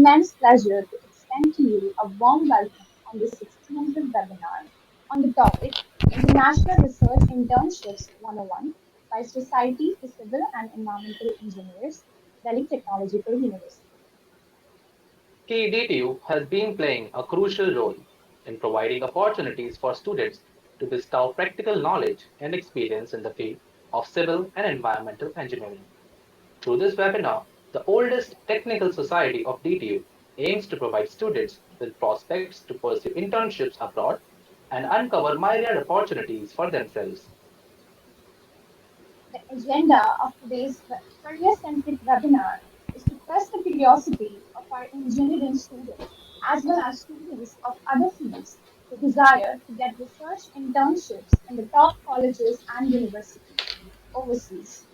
immense pleasure to extend to you a warm welcome on this exclusive webinar on the topic International Research Internships 101 by Society for Civil and Environmental Engineers, Delhi Technological University. SCEE-DTU has been playing a crucial role in providing opportunities for students to bestow practical knowledge and experience in the field of civil and environmental engineering. Through this webinar, the oldest technical society of DTU aims to provide students with prospects to pursue internships abroad and uncover myriad opportunities for themselves. The agenda of today's career-centric webinar is to press the curiosity of our engineering students as well as students of other fields who desire to get research internships in the top colleges and universities overseas.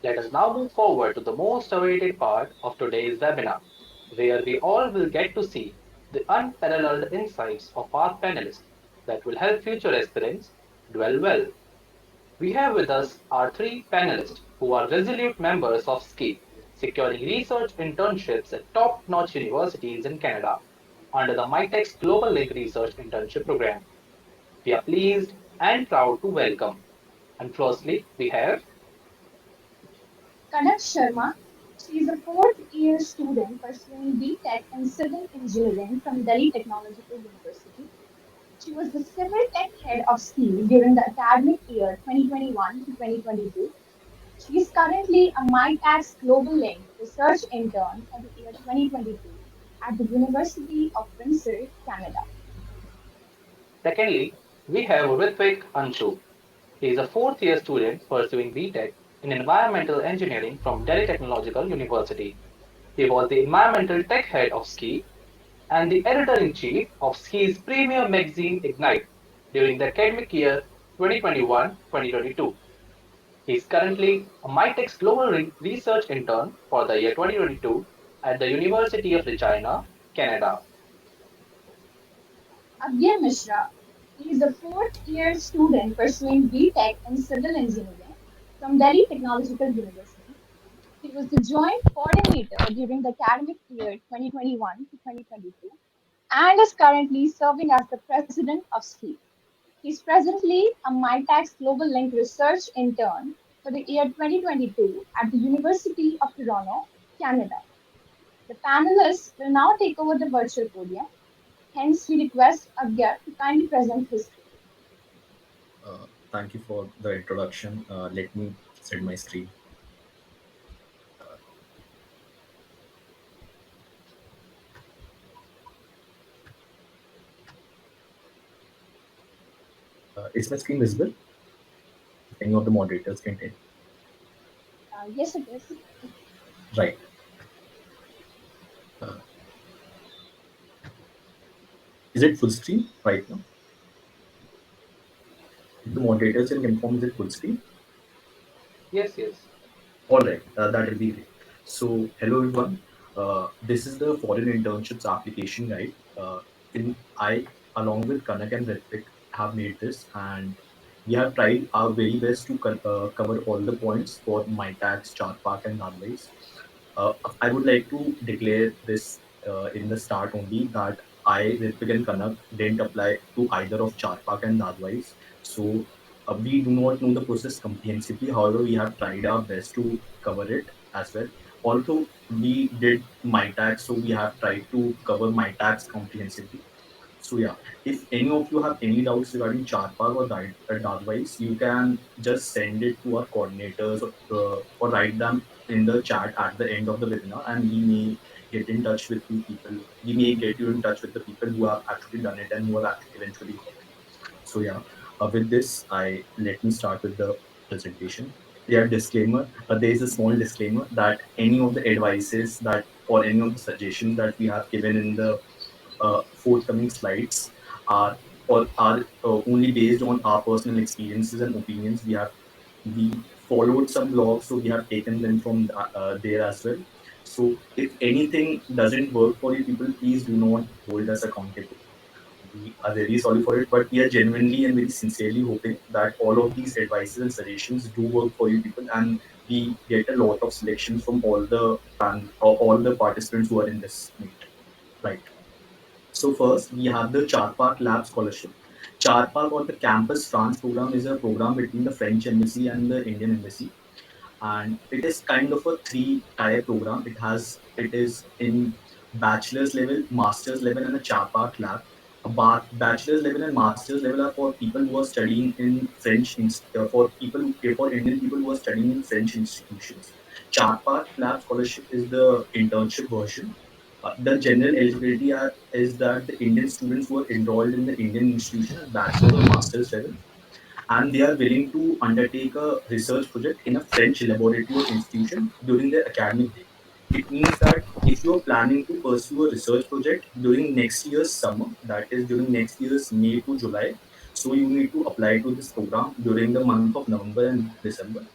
Let us now move forward to the most awaited part of today's webinar, where we all will get to see the unparalleled insights of our panelists that will help future aspirants dwell well. We have with us our three panelists who are resolute members of SCEE, securing research internships at top-notch universities in Canada under the MITEX Global Link Research Internship Program. We are pleased and proud to welcome. And firstly, we have Kanak Sharma, she is a fourth year student pursuing B.Tech in Civil Engineering from Delhi Technological University. She was the Civil Tech Head of SCEE during the academic year 2021 to 2022. She is currently a MyTax Global Link research intern for the year 2022 at the University of Windsor, Canada. Secondly, we have Ritvik Anshu. He is a fourth year student pursuing BTech in Environmental Engineering from Delhi Technological University. He was the Environmental Tech Head of SCEE and the Editor in Chief of SCEE's premier magazine Ignite during the academic year 2021 2022. He is currently a MITEX Global Research Intern for the year 2022 at the University of Regina, Canada. Agya Mishra. He is a fourth year student pursuing B.Tech in Civil Engineering from Delhi Technological University. He was the joint coordinator during the academic year 2021 to 2022 and is currently serving as the president of SCEE. He is presently a MyTax Global Link research intern for the year 2022 at the University of Toronto, Canada. The panelists will now take over the virtual podium. Hence, we request Agya to kindly present his screen. Thank you for the introduction. Let me set my screen. Is my screen visible? If any of the moderators can tell. Yes, it is. Right. Uh, is it full screen right now? If the moderators can confirm, is it full screen? Yes, yes. All right, that will be great. So, hello everyone. This is the foreign internships application guide. I, along with Kanak and Ritvik, have made this, and we have tried our very best to cover all the points for my tax, chart park, and otherwise. I would like to declare this in the start only that I, Ritvik and Kanak, didn't apply to either of Charpak and Dadwise. So we do not know the process comprehensively. However, we have tried our best to cover it as well. Although we did my tax, so we have tried to cover my tax comprehensively. So yeah, if any of you have any doubts regarding Charpak or Dadwise, you can just send it to our coordinators or write them in the chat at the end of the webinar, and we may get in touch with you people. We may get you in touch with the people who have actually done it and who have eventually got it. So yeah, with this, I let me start with the presentation. Yeah, disclaimer. There is a small disclaimer that any of the advices that or any of the suggestions that we have given in the forthcoming slides are only based on our personal experiences and opinions. We followed some blogs, so we have taken them from there as well. So if anything doesn't work for you people, please do not hold us accountable. We are very sorry for it, but we are genuinely and very sincerely hoping that all of these advices and suggestions do work for you people, and we get a lot of selections from all the participants who are in this meet, right? So first we have the Charpak Lab Scholarship. Charpak or the Campus France program is a program between the French Embassy and the Indian Embassy, and it is kind of a three-tier program. It is in bachelor's level, master's level, and a Charpak lab. Bachelor's level and master's level are for people who are studying in for Indian people who are studying in French institutions. Charpak lab scholarship is the internship version. The general eligibility is that the Indian students who are enrolled in the Indian institution at bachelor's or master's level, and they are willing to undertake a research project in a French laboratory or institution during their academic day. It means that if you are planning to pursue a research project during next year's summer, that is during next year's May to July, so you need to apply to this program during the month of November and December.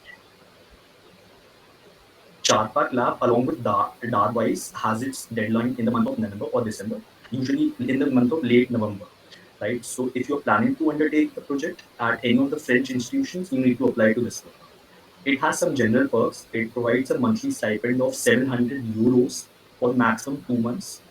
Charpak Lab, along with Darwise, has its deadline in the month of November or December, usually in the month of late November, right? So if you're planning to undertake the project at any of the French institutions, you need to apply to this program. It has some general perks. It provides a monthly stipend of 700 euros for maximum 2 months.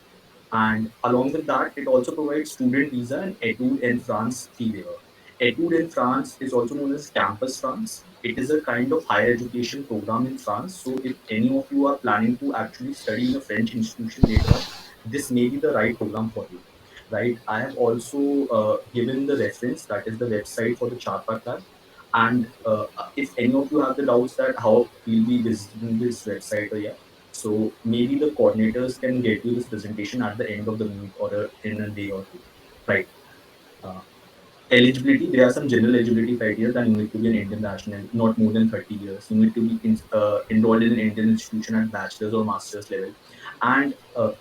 And along with that, it also provides student visa and Etude in France fee waiver. Etude in France is also known as Campus France. It is a kind of higher education program in France. So if any of you are planning to actually study in a French institution later on, this may be the right program for you. Right. I have also given the reference, that is the website for the Charpak Lab. And if any of you have the doubts that how we'll be visiting this website or yeah, so maybe the coordinators can get you this presentation at the end of the meet or in a day or two, right? Uh, Eligibility, there are some general eligibility criteria that you need to be an Indian national, not more than 30 years. You need to be enrolled in an Indian institution at bachelor's or master's level. And uh,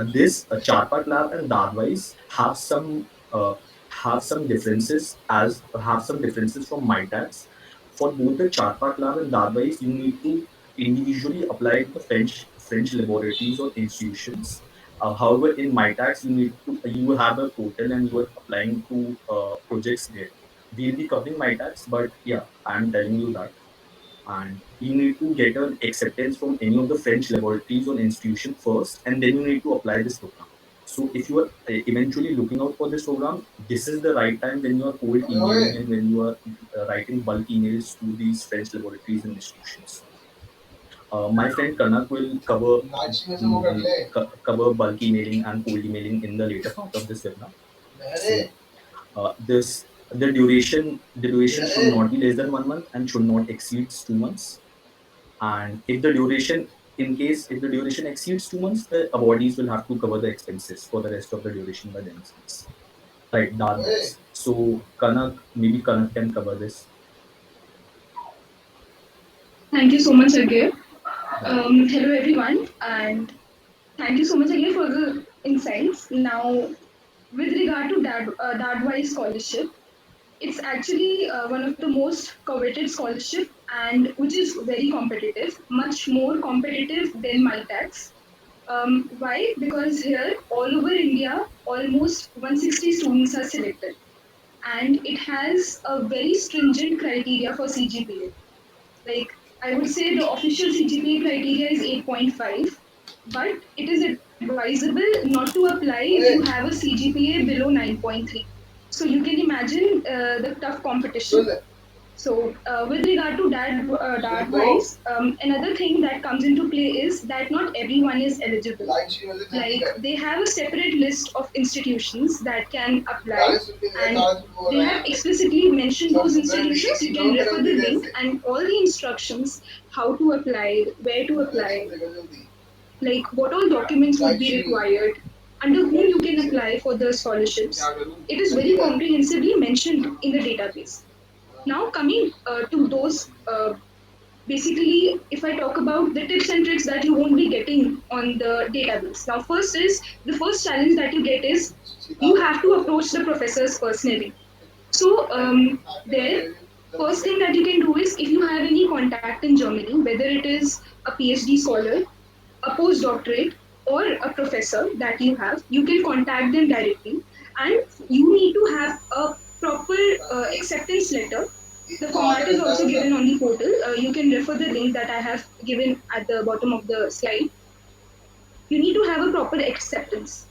this Charpak Lab and Dadwise have some differences from MyTax. For both the Charpak Lab and Dadwise, you need to individually apply to the French laboratories or institutions. However, in MyTax, you have a portal and you are applying to projects there. We'll be covering MyTax, but yeah, I'm telling you that, and you need to get an acceptance from any of the French laboratories or institution first, and then you need to apply this program. So if you are eventually looking out for this program, this is the right time when you are cold emailing and when you are writing bulk emails to these French laboratories and institutions. My friend Kanak will cover bulk emailing and cold emailing in the later part of this webinar. So, the duration should not be less than 1 month and should not exceed 2 months. And if the duration exceeds 2 months, the awardees will have to cover the expenses for the rest of the duration by themselves. Right, that was. So maybe Kanak can cover this. Thank you so much, again. Right. Hello, everyone, and thank you so much again for the insights. Now, with regard to Dadwise scholarship, it's actually one of the most coveted scholarship and which is very competitive, much more competitive than MyTax. Why? Because here, all over India, almost 160 students are selected, and it has a very stringent criteria for CGPA. Like, I would say the official CGPA criteria is 8.5, but it is advisable not to apply if you have a CGPA below 9.3. So you can imagine the tough competition. So, with regard to that wise, another thing that comes into play is that not everyone is eligible. Like, they have a separate list of institutions that can apply, and they have explicitly mentioned those institutions. You can refer the link and all the instructions, how to apply, where to apply, like what all documents would be required, under whom you can apply for the scholarships. It is very comprehensively mentioned in the database. Now, coming to those, basically, if I talk about the tips and tricks that you won't be getting on the database. Now, the first challenge that you get is you have to approach the professors personally. So, there, first thing that you can do is if you have any contact in Germany, whether it is a PhD scholar, a postdoctorate, or a professor that you have, you can contact them directly, and you need to have a proper acceptance letter The format is also given on the portal. You can refer the link that I have given at the bottom of the slide. You need to have a proper acceptance.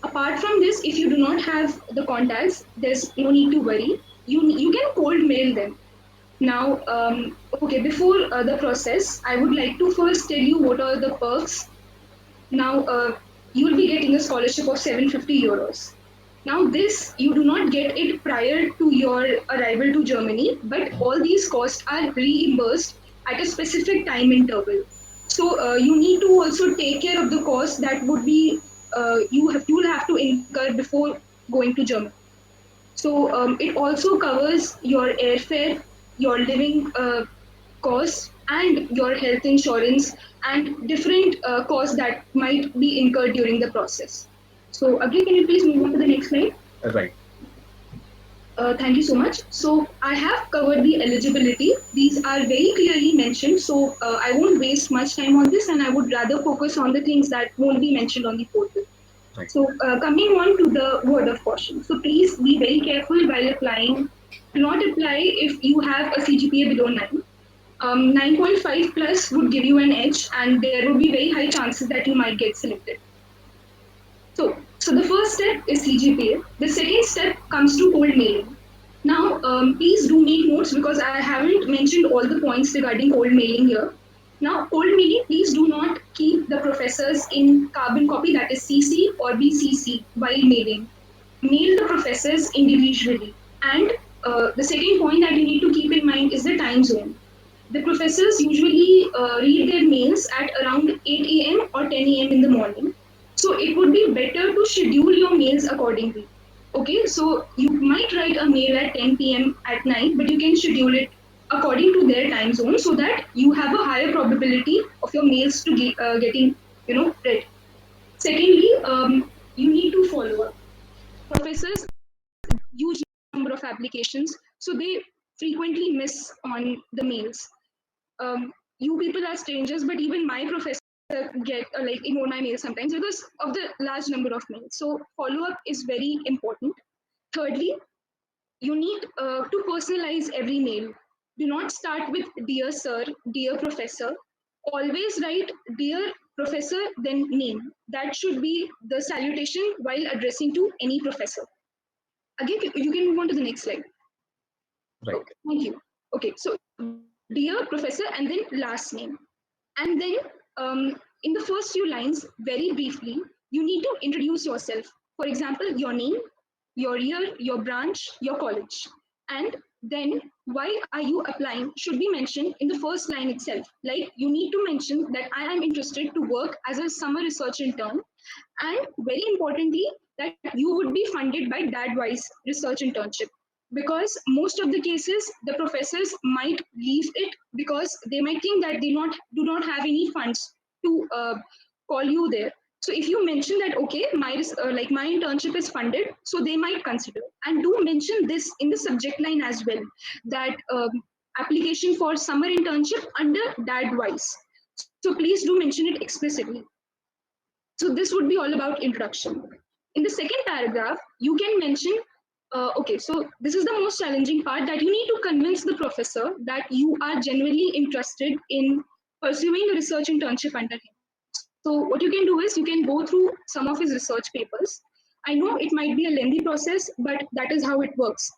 Apart from this, if you do not have the contacts, there's no need to worry. You can cold mail them. Now, okay, before the process, I would like to first tell you what are the perks. Now, you will be getting a scholarship of 750 euros. Now, this you do not get it prior to your arrival to Germany, but all these costs are reimbursed at a specific time interval. So, you need to also take care of the costs that would be you will have to incur before going to Germany. So, it also covers your airfare, your living costs, and your health insurance and different costs that might be incurred during the process. So, Agri, can you please move on to the next slide? Right. Thank you so much. So, I have covered the eligibility. These are very clearly mentioned. So, I won't waste much time on this and I would rather focus on the things that won't be mentioned on the portal. Right. So, coming on to the word of caution. So, please be very careful while applying. Do not apply if you have a CGPA below 9. 9.5 plus would give you an edge, and there would be very high chances that you might get selected. So the first step is CGPA. The second step comes to cold mailing. Now, please do make notes because I haven't mentioned all the points regarding cold mailing here. Now, cold mailing, please do not keep the professors in carbon copy, that is CC or BCC, while mailing. Mail the professors individually. And the second point that you need to keep in mind is the time zone. The professors usually read their mails at around 8 a.m. or 10 a.m. in the morning. So it would be better to schedule your mails accordingly. Okay, so you might write a mail at 10 p.m. at night, but you can schedule it according to their time zone so that you have a higher probability of your mails to getting read. Secondly, you need to follow up. Professors huge number of applications, so they frequently miss on the mails. You people are strangers, but even my professor get like ignore my mail sometimes because of the large number of mails. So follow up is very important. Thirdly, you need to personalize every mail. Do not start with dear sir, dear professor. Always write dear professor, then name. That should be the salutation while addressing to any professor. Again, you can move on to the next slide. Right. Okay, thank you. Okay, so dear professor and then last name. And then in the first few lines, very briefly, you need to introduce yourself. For example, your name, your year, your branch, your college. And then why are you applying should be mentioned in the first line itself. Like you need to mention that I am interested to work as a summer research intern, and very importantly that you would be funded by dadwise research internship, because most of the cases the professors might leave it because they might think that they not do not have any funds to call you there. So if you mention that okay, my internship is funded, so they might consider. And do mention this in the subject line as well, that application for summer internship under dadwise. So please do mention it explicitly. So this would be all about introduction. In the second paragraph, you can mention, okay, so this is the most challenging part, that you need to convince the professor that you are genuinely interested in pursuing a research internship under him. So what you can do is you can go through some of his research papers. I know it might be a lengthy process, but that is how it works.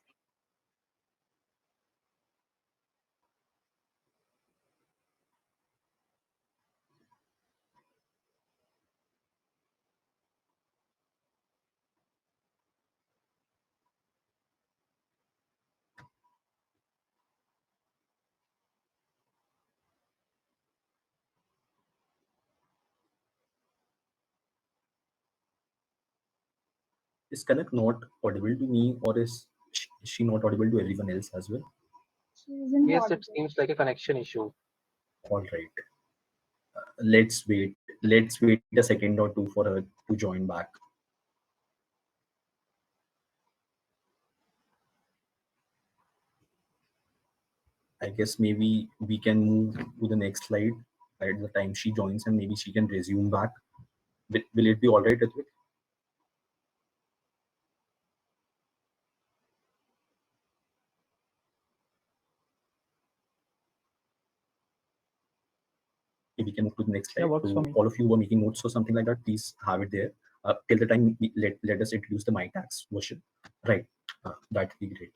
Is Kanak not audible to me, or is she not audible to everyone else as well? She isn't Yes, it audible. seems like a connection issue. All right. Let's wait. Let's wait a second or two for her to join back. I guess maybe we can move to the next slide at the time she joins, and maybe she can resume back. Will it be all right, Ritvik? we can move to the next Yeah, slide. works for To me. all of you who are making notes or something like that, please have it there. Till the time, let us introduce the MyTax version. Right. That'd be great.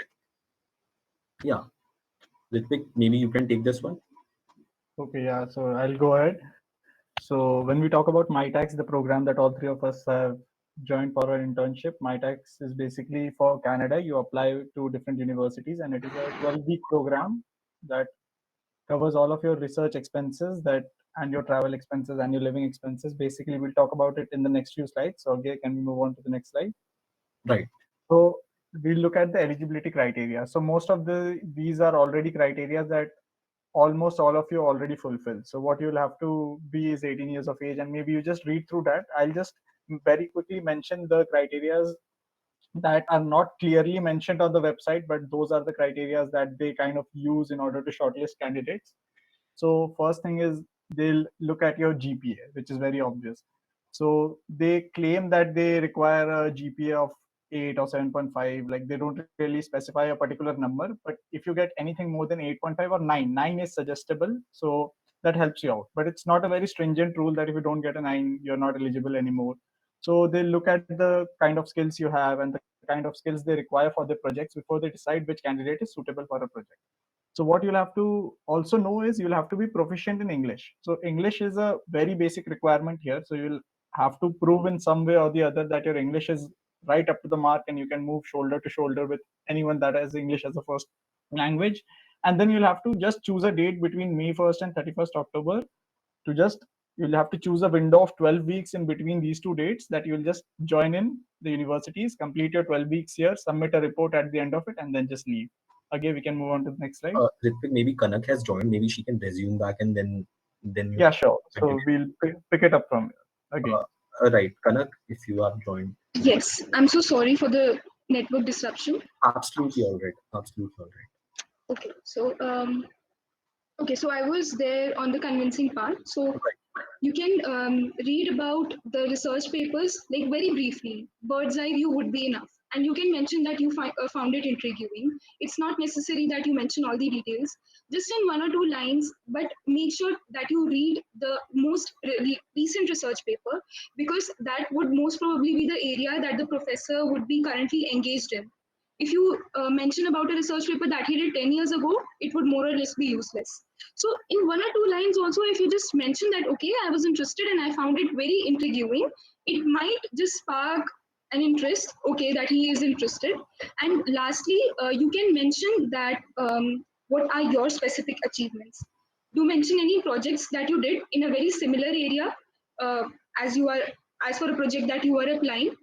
Yeah. Ritvik, maybe you can take this one. Okay, yeah, so I'll go ahead. So when we talk about MyTax, the program that all three of us have joined for our internship, MyTax is basically for Canada. You apply to different universities, and it is a 12-week program that covers all of your research expenses that and your travel expenses and your living expenses. Basically, we'll talk about it in the next few slides. So, okay, can we move on to the next slide? Right. So we'll look at the eligibility criteria. So most of these are already criteria that almost all of you already fulfill. So what you'll have to be is 18 years of age, and maybe you just read through that. I'll just very quickly mention the criterias that are not clearly mentioned on the website, but those are the criteria that they kind of use in order to shortlist candidates. So first thing is they'll look at your GPA, which is very obvious. So they claim that they require a GPA of 8 or 7.5. Like they don't really specify a particular number, but if you get anything more than 8.5 or 9, 9 is suggestible. So that helps you out. But it's not a very stringent rule that if you don't get a 9, you're not eligible anymore. So they look at the kind of skills you have and the kind of skills they require for the projects before they decide which candidate is suitable for a project. So what you'll have to also know is you'll have to be proficient in English. So English is a very basic requirement here. So you'll have to prove in some way or the other that your English is right up to the mark and you can move shoulder to shoulder with anyone that has English as a first language. And then you'll have to just choose a date between May 1st and 31st October to just you'll have to choose a window of 12 weeks in between these two dates that you'll just join in the universities, complete your 12 weeks here, submit a report at the end of it, and then just leave. Again, we can move on to the next slide. Ritvik, maybe Kanak has joined. Maybe she can resume back and then you Yeah, sure. continue. So we'll pick it up from here again. Right, Kanak, if you are joined. Yes, I'm so sorry for the network disruption. Absolutely all right. Absolutely all right. Okay, so okay, so I was there on the convincing part. So you can read about the research papers like very briefly. Bird's eye view would be enough, and you can mention that you found it intriguing. It's not necessary that you mention all the details, just in one or two lines. But make sure that you read the most recent research paper, because that would most probably be the area that the professor would be currently engaged in. If you mention about a research paper that he did 10 years ago, it would more or less be useless. So in one or two lines also, if you just mention that, okay, I was interested and I found it very intriguing, it might just spark an interest, okay, that he is interested. And lastly, you can mention that what are your specific achievements. Do mention any projects that you did in a very similar area, uh, as you are as for a project that you are applying.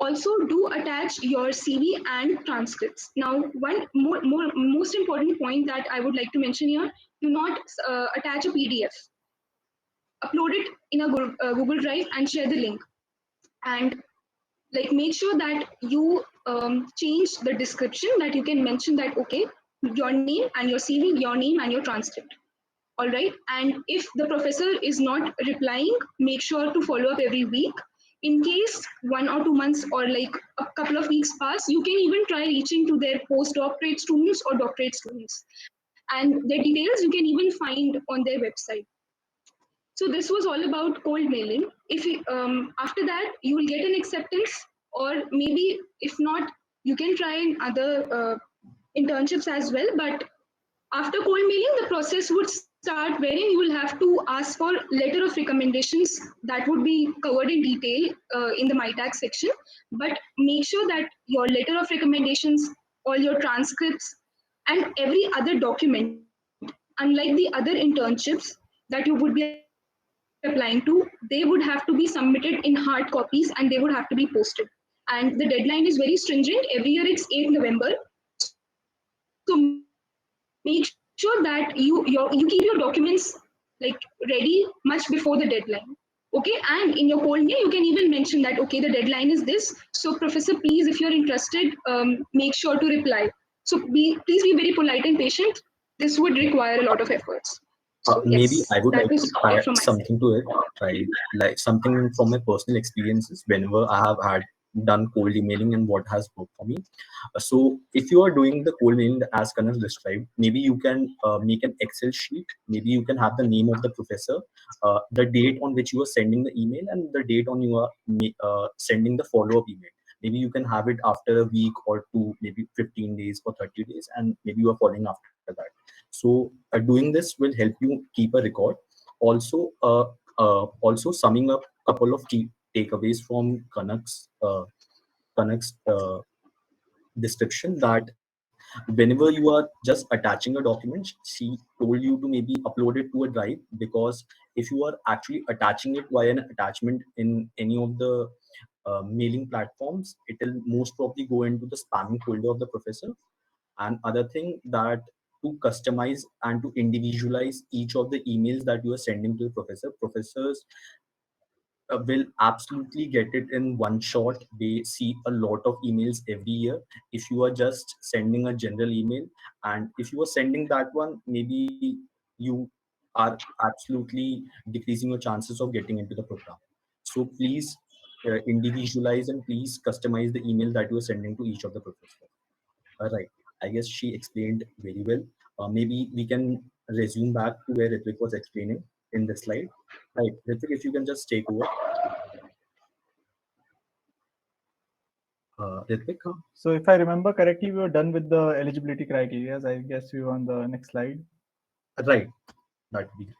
Also do attach your CV and transcripts. Now, one most important point that I would like to mention here: do not attach a PDF. Upload it in a Google Drive and share the link. And like make sure that you change the description, that you can mention that, okay, your name and your CV, your name and your transcript. All right. And if the professor is not replying, make sure to follow up every week. In case 1 or 2 months or like a couple of weeks pass, you can even try reaching to their postdoctorate students or doctorate students. And their details you can even find on their website. So this was all about cold mailing. If you, after that you will get an acceptance, or maybe if not, you can try in other internships as well. But after cold mailing, the process would start wherein you will have to ask for letter of recommendations that would be covered in detail in the MyTax section. But make sure that your letter of recommendations, all your transcripts, and every other document, unlike the other internships that you would be applying to, they would have to be submitted in hard copies and they would have to be posted. And the deadline is very stringent. Every year it's 8th November. So make sure that you keep your documents like ready much before the deadline. Okay, and in your cold mail you can even mention that, okay, the deadline is this. So professor, please, if you're interested, make sure to reply. So please be very polite and patient. This would require a lot of efforts. So yes, that Maybe was I would it like from to my side. add something to it, right? Like something from my personal experiences. Whenever I have had done cold emailing and what has worked for me. So if you are doing the cold mailing as Kanan described, maybe you can make an Excel sheet. Maybe you can have the name of the professor, the date on which you are sending the email, and the date on you are sending the follow-up email. Maybe you can have it after a week or two, maybe 15 days or 30 days, and maybe you are following after that. So doing this will help you keep a record. Also, also summing up couple of key takeaways from Kanak's description, that whenever you are just attaching a document, she told you to maybe upload it to a drive, because if you are actually attaching it via an attachment in any of the mailing platforms, it will most probably go into the spamming folder of the professor. And other thing, that to customize and to individualize each of the emails that you are sending to the professors will absolutely get it in one shot. They see a lot of emails every year. If you are just sending a general email, and if you are sending that one, maybe you are absolutely decreasing your chances of getting into the program. So please individualize and please customize the email that you are sending to each of the professors. All right. I guess she explained very well. Maybe we can resume back to where Ritvik was explaining in the slide. Right, Ritvik, if you can just take over. Ritvik? So if I remember correctly, we were done with the eligibility criteria. I guess we were on the next slide. Right, that would be great.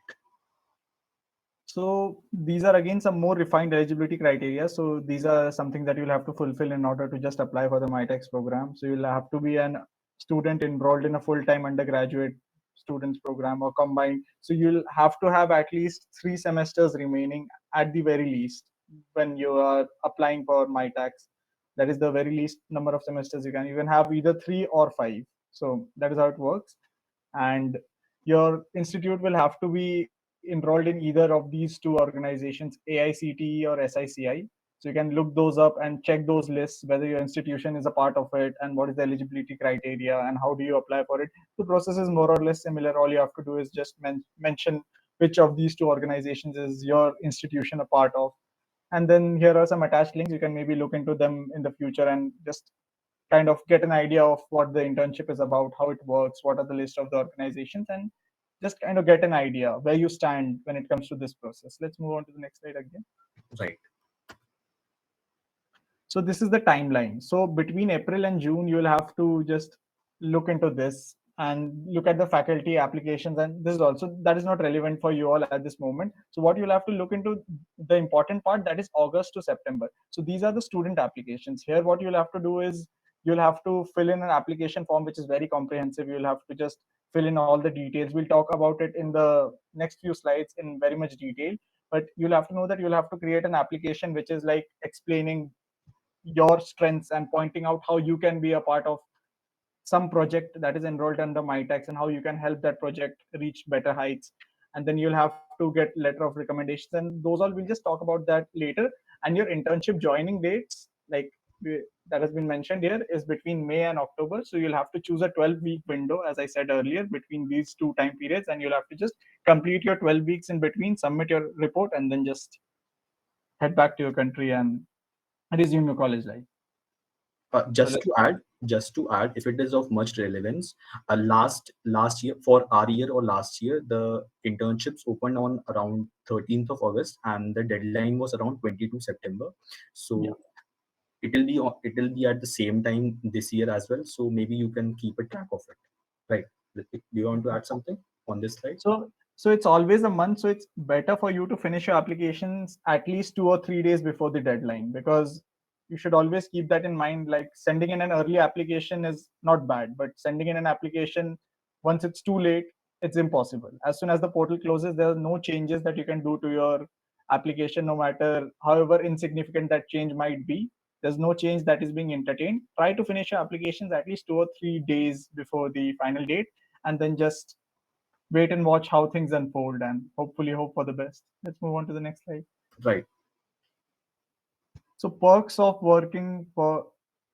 So these are again some more refined eligibility criteria. So these are something that you'll have to fulfill in order to just apply for the MyTex program. So you'll have to be an student enrolled in a full-time undergraduate students program or combined. So you'll have to have at least 3 semesters remaining at the very least when you are applying for MyTax. That is the very least number of semesters you can. You can have either 3 or 5. So that is how it works. And your institute will have to be enrolled in either of these two organizations, AICTE or SICI. So you can look those up and check those lists, whether your institution is a part of it and what is the eligibility criteria and how do you apply for it. The process is more or less similar. All you have to do is just mention which of these two organizations is your institution a part of. And then here are some attached links. You can maybe look into them in the future and just kind of get an idea of what the internship is about, how it works, what are the list of the organizations, and just kind of get an idea where you stand when it comes to this process. Let's move on to the next slide again. Right, So this is the timeline. So between April and June, you'll have to just look into this and look at the faculty applications. And this is also, that is not relevant for you all at this moment. So what you'll have to look into, the important part, that is August to September. So these are the student applications. Here, what you'll have to do is you'll have to fill in an application form, which is very comprehensive. You'll have to just fill in all the details. We'll talk about it in the next few slides in very much detail. But you'll have to know that you'll have to create an application which is like explaining your strengths and pointing out how you can be a part of some project that is enrolled under MyTax and how you can help that project reach better heights. And then you'll have to get letter of recommendations, and those all, we'll just talk about that later. And your internship joining dates, like that has been mentioned here, is between May and October. So you'll have to choose a 12-week window, as I said earlier, between these two time periods, and you'll have to just complete your 12 weeks in between, submit your report, and then just head back to your country and resume your college life. So just to add, if it is of much relevance, last year, for our year or last year, the internships opened on around 13th of August, and the deadline was around 22 September. yeah. So it will be at the same time this year as well. So maybe you can keep a track of it. Right. Ritik, do you want to add something on this slide? So it's always a month. So it's better for you to finish your applications at least 2 or 3 days before the deadline, because you should always keep that in mind. Like sending in an early application is not bad, but sending in an application once it's too late, it's impossible. As soon as the portal closes, there are no changes that you can do to your application, no matter however insignificant that change might be. There's no change that is being entertained. Try to finish your applications at least 2 or 3 days before the final date, and then just wait and watch how things unfold and hopefully hope for the best. Let's move on to the next slide. Right. So perks of working for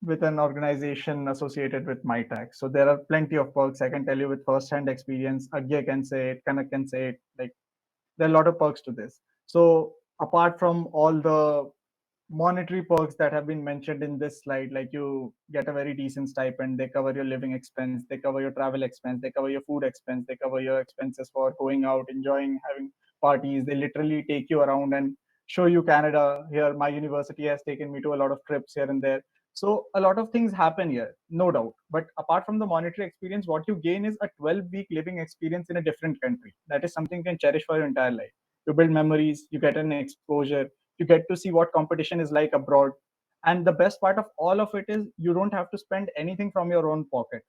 with an organization associated with MyTax. So there are plenty of perks. I can tell you with first-hand experience. Agya can say it, Kanak can say it. Like there are a lot of perks to this. So apart from all the monetary perks that have been mentioned in this slide, like you get a very decent stipend, they cover your living expense, they cover your travel expense, they cover your food expense, they cover your expenses for going out, enjoying, having parties. They literally take you around and show you Canada. Here, my university has taken me to a lot of trips here and there. So a lot of things happen here, no doubt. But apart from the monetary experience, what you gain is a 12-week living experience in a different country. That is something you can cherish for your entire life. You build memories, you get an exposure, you get to see what competition is like abroad. And the best part of all of it is you don't have to spend anything from your own pocket.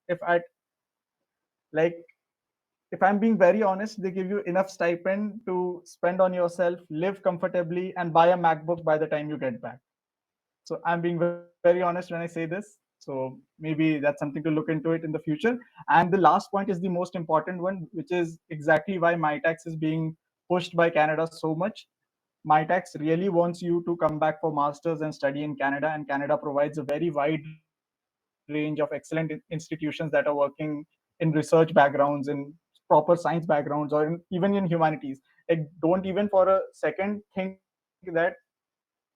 Like if I'm being very honest, they give you enough stipend to spend on yourself, live comfortably, and buy a MacBook by the time you get back. So I'm being very honest when I say this. So maybe that's something to look into it in the future. And the last point is the most important one, which is exactly why MyTax is being pushed by Canada so much. MyTax really wants you to come back for masters and study in Canada, and Canada provides a very wide range of excellent institutions that are working in research backgrounds, in proper science backgrounds, or even in humanities. Like, don't even for a second think that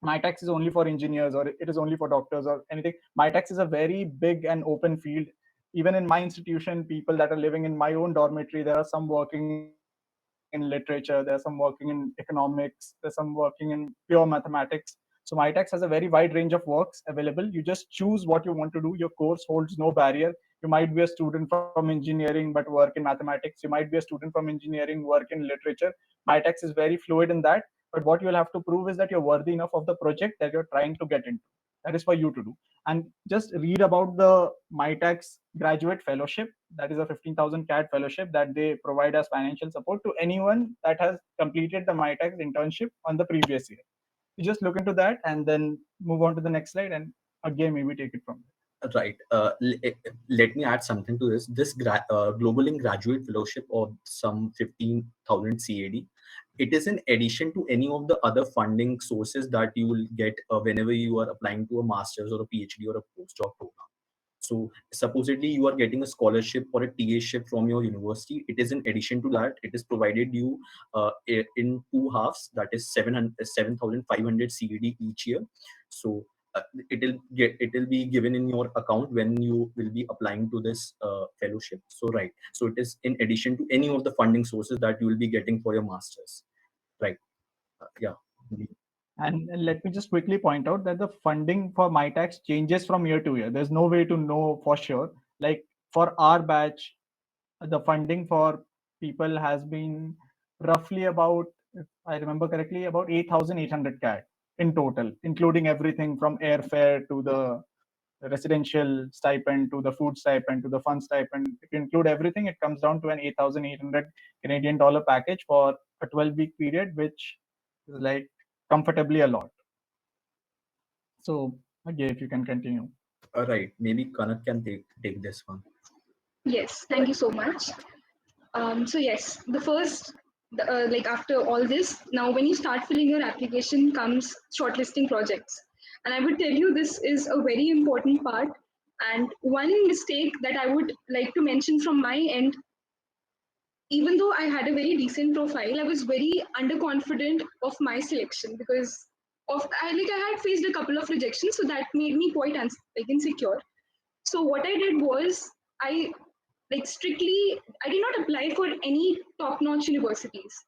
MyTax is only for engineers or it is only for doctors or anything. MyTax is a very big and open field. Even in my institution, people that are living in my own dormitory, there are some working in literature, there are some working in economics, there's some working in pure mathematics. So MyTax has a very wide range of works available. You just choose what you want to do. Your course holds no barrier. You might be a student from engineering but work in mathematics. You might be a student from engineering, work in literature. MyTax is very fluid in that. But what you'll have to prove is that you're worthy enough of the project that you're trying to get into. That is for you to do. And just read about the MyTax graduate fellowship. That is a 15,000 CAD fellowship that they provide as financial support to anyone that has completed the MyTax internship on the previous year. You just look into that and then move on to the next slide and again maybe take it from Right. Let me add something to this. This Global in Graduate Fellowship of some 15,000 CAD, it is in addition to any of the other funding sources that you will get whenever you are applying to a master's or a PhD or a postdoc program. So supposedly you are getting a scholarship or a TA-ship from your university. It is in addition to that. It is provided you in two halves. That is 7,500 CAD each year. So it will be given in your account when you will be applying to this fellowship. So right. So it is in addition to any of the funding sources that you will be getting for your masters. Right. Yeah. And let me just quickly point out that the funding for MyTax changes from year to year. There's no way to know for sure. Like for our batch, the funding for people has been roughly about, if I remember correctly, about 8,800 CAD in total, including everything from airfare to the residential stipend to the food stipend to the fund stipend. If you include everything, it comes down to an 8,800 Canadian dollar package for a 12-week period, which is like comfortably a lot. So again, if you can continue. Right. Maybe Kanak can take this one. Yes, thank you so much. So yes, like after all this, now when you start filling your application comes shortlisting projects. And I would tell you this is a very important part. And one mistake that I would like to mention from my end, even though I had a very decent profile, I was very underconfident of my selection because I had faced a couple of rejections, so that made me quite insecure. So what I did was I strictly I did not apply for any top-notch universities.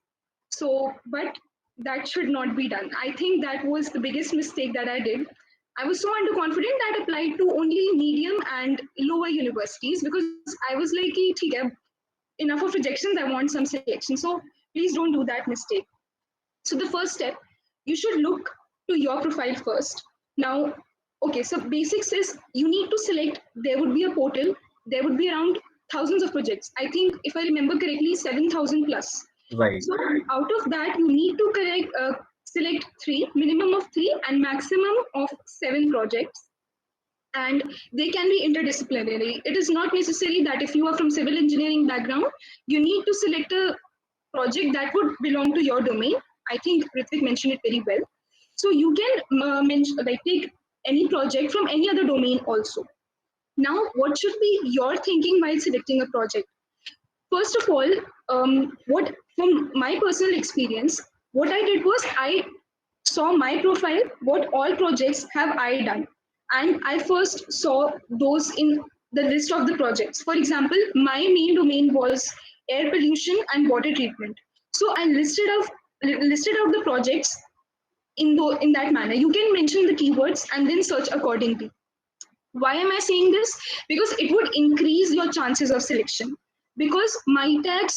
So, but that should not be done. I think that was the biggest mistake that I did. I was so underconfident that I applied to only medium and lower universities because I was like, "ठीक है, enough of rejections. I want some selection." So please don't do that mistake. So the first step, you should look to your profile first. Now, okay, so basics is you need to select, there would be a portal, there would be around thousands of projects. I think if I remember correctly, 7,000 plus. Right. So out of that, you need to select three, minimum of three and maximum of seven projects. And they can be interdisciplinary. It is not necessary that if you are from civil engineering background, you need to select a project that would belong to your domain. I think Ritvik mentioned it very well. So you can take any project from any other domain also. Now, what should be your thinking while selecting a project? First of all, what from my personal experience, what I did was I saw my profile, what all projects have I done. And I first saw those in the list of the projects. For example, my main domain was air pollution and water treatment. So I listed out the projects in that manner. You can mention the keywords and then search accordingly. Why am I saying this? Because it would increase your chances of selection. Because MyTags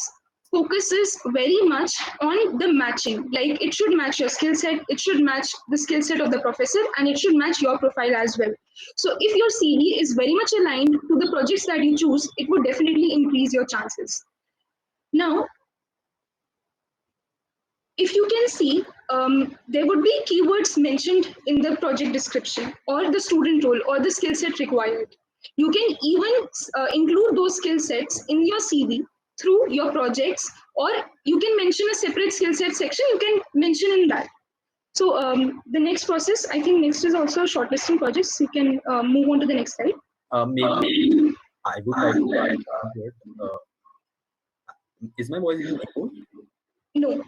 focuses very much on the matching. Like it should match your skill set, it should match the skill set of the professor, and it should match your profile as well. So if your CV is very much aligned to the projects that you choose, it would definitely increase your chances. Now, if you can see, there would be keywords mentioned in the project description or the student role or the skill set required. You can even include those skill sets in your CV through your projects, or you can mention a separate skill set section. You can mention in that. So the next process, I think next is also shortlisting projects. You can move on to the next slide. Maybe I would like to add something here. Is my voice getting echoed? No.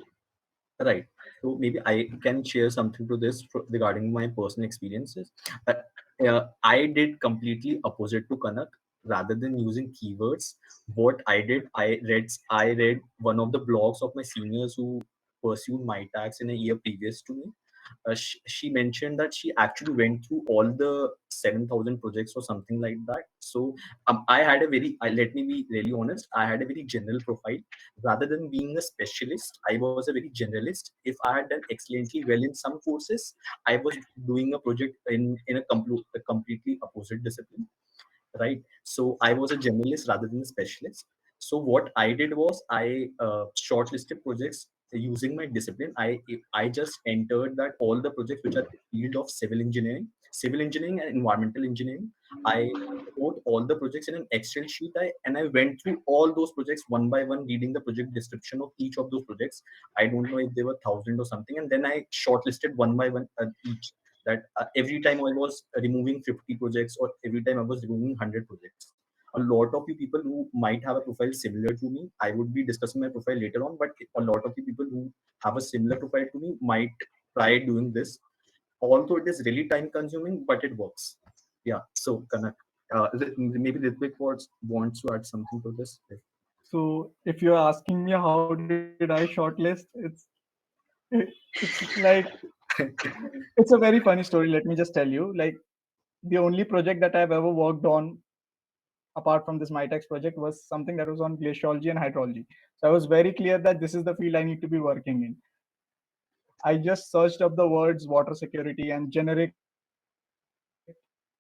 Right. So maybe I can share something to this regarding my personal experiences. Uh, I did completely opposite to Kanak. Rather than using keywords, what I read one of the blogs of my seniors who pursued my tax in a year previous to me. She mentioned that she actually went through all the 7,000 projects or something like that. So I had a let me be really honest, I had a very general profile. Rather than being a specialist, I was a very generalist. If I had done excellently well in some courses, I was doing a project in a completely opposite discipline, right? So I was a generalist rather than a specialist. So what I did was I shortlisted projects using my discipline. I just entered that all the projects which are in the field of civil engineering and environmental engineering. I wrote all the projects in an Excel sheet. And I went through all those projects one by one, reading the project description of each of those projects. I don't know if they were thousand or something, and then I shortlisted one by one each, that every time I was removing 50 projects or every time I was removing 100 projects. A lot of you people who might have a profile similar to me, I would be discussing my profile later on, but a lot of you people who have a similar profile to me might try doing this. Although it is really time consuming, but it works. Yeah. So, Kanak, maybe Ritvik wants to add something to this. So if you're asking me how did I shortlist, it's like it's a very funny story. Let me just tell you. Like the only project that I've ever worked on apart from this MyTex project was something that was on glaciology and hydrology. So I was very clear that this is the field I need to be working in. I just searched up the words water security and generic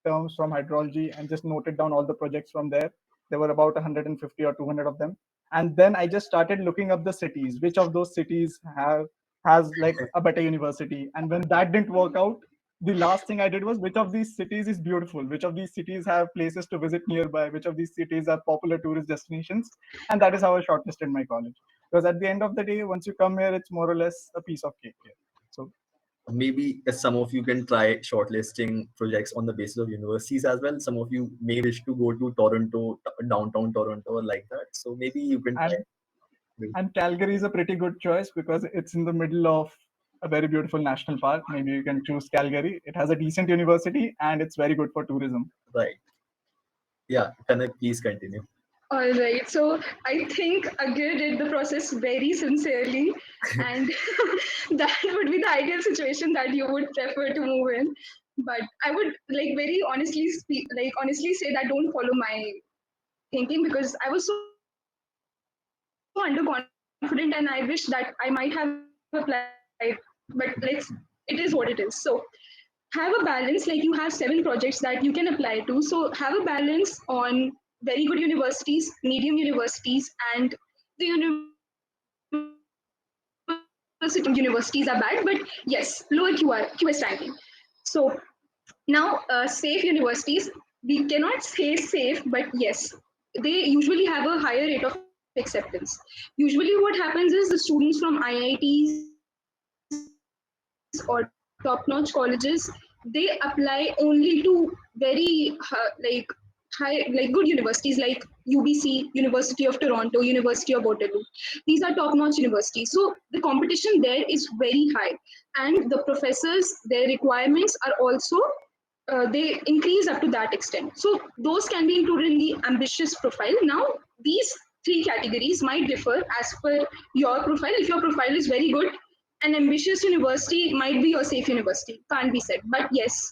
terms from hydrology and just noted down all the projects from there. There were about 150 or 200 of them. And then I just started looking up the cities, which of those cities has like a better university. And when that didn't work out, the last thing I did was which of these cities is beautiful, which of these cities have places to visit nearby, which of these cities are popular tourist destinations. And that is how I shortlisted my college. Because at the end of the day, once you come here, it's more or less a piece of cake here. So Maybe some of you can try shortlisting projects on the basis of universities as well. Some of you may wish to go to Toronto, downtown Toronto, or like that. So maybe you can try. and and Calgary is a pretty good choice because it's in the middle of a very beautiful national park. Maybe you can choose Calgary. It has a decent university and it's very good for tourism. Right. Yeah. Kanak, please continue. All right. So I think Agir did the process very sincerely, and that would be the ideal situation that you would prefer to move in. But I would like very honestly speak, like honestly say that don't follow my thinking because I was so underconfident and I wish that I might have applied. But it is what it is. So have a balance. Like you have 7 projects that you can apply to. So have a balance on very good universities, medium universities, and the universities are not saying universities are bad, but yes, lower QS ranking. So now safe universities, we cannot say safe, but yes, they usually have a higher rate of acceptance. Usually what happens is the students from IITs or top-notch colleges, they apply only to very high ranking institutions. like good universities like UBC, University of Toronto, University of Waterloo. These are top-notch universities. So the competition there is very high, and the professors, their requirements are also they increase up to that extent. So those can be included in the ambitious profile. Now these three categories might differ as per your profile. If your profile is very good, an ambitious university might be your safe university. Can't be said, but yes,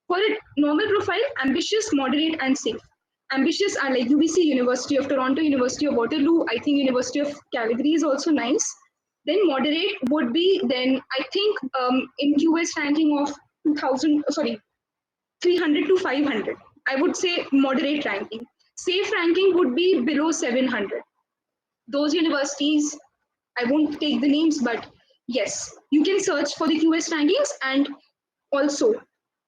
for a normal profile, ambitious, moderate, and safe. Ambitious are like UBC, University of Toronto, University of Waterloo. I think University of Calgary is also nice. Then moderate would be then I think in QS ranking of 2000 sorry 300 to 500. I would say moderate ranking. Safe ranking would be below 700. Those universities, I won't take the names, but yes, you can search for the QS rankings, and also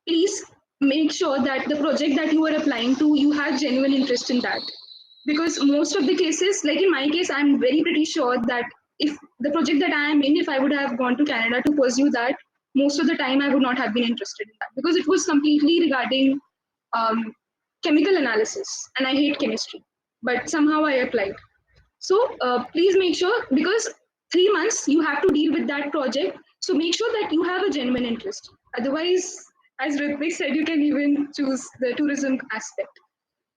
please make sure that the project that you are applying to, you have genuine interest in that. Because most of the cases, like in my case, I'm very pretty sure that if the project that I am in, if I would have gone to Canada to pursue that, most of the time I would not have been interested in that because it was completely regarding um, chemical analysis, and I hate chemistry. But somehow I applied. So please make sure, because 3 months you have to deal with that project. So make sure that you have a genuine interest. Otherwise, as Ritvik said, you can even choose the tourism aspect.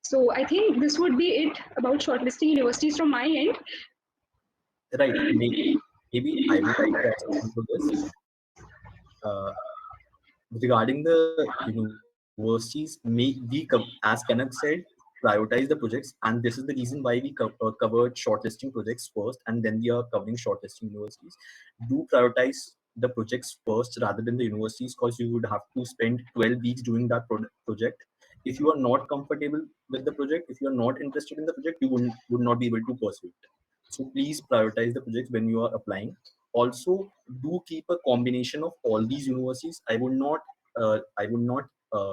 So I think this would be it about shortlisting universities from my end. Right. Maybe I would like to add something to this. Uh, Regarding the universities, as Kanak said, prioritize the projects, and this is the reason why we covered shortlisting projects first, and then we are covering shortlisting universities. Do prioritize the projects first rather than the universities, because you would have to spend 12 weeks doing that project. If you are not comfortable with the project, if you are not interested in the project, you would not be able to pursue it. So please prioritize the projects when you are applying. Also, do keep a combination of all these universities. I would not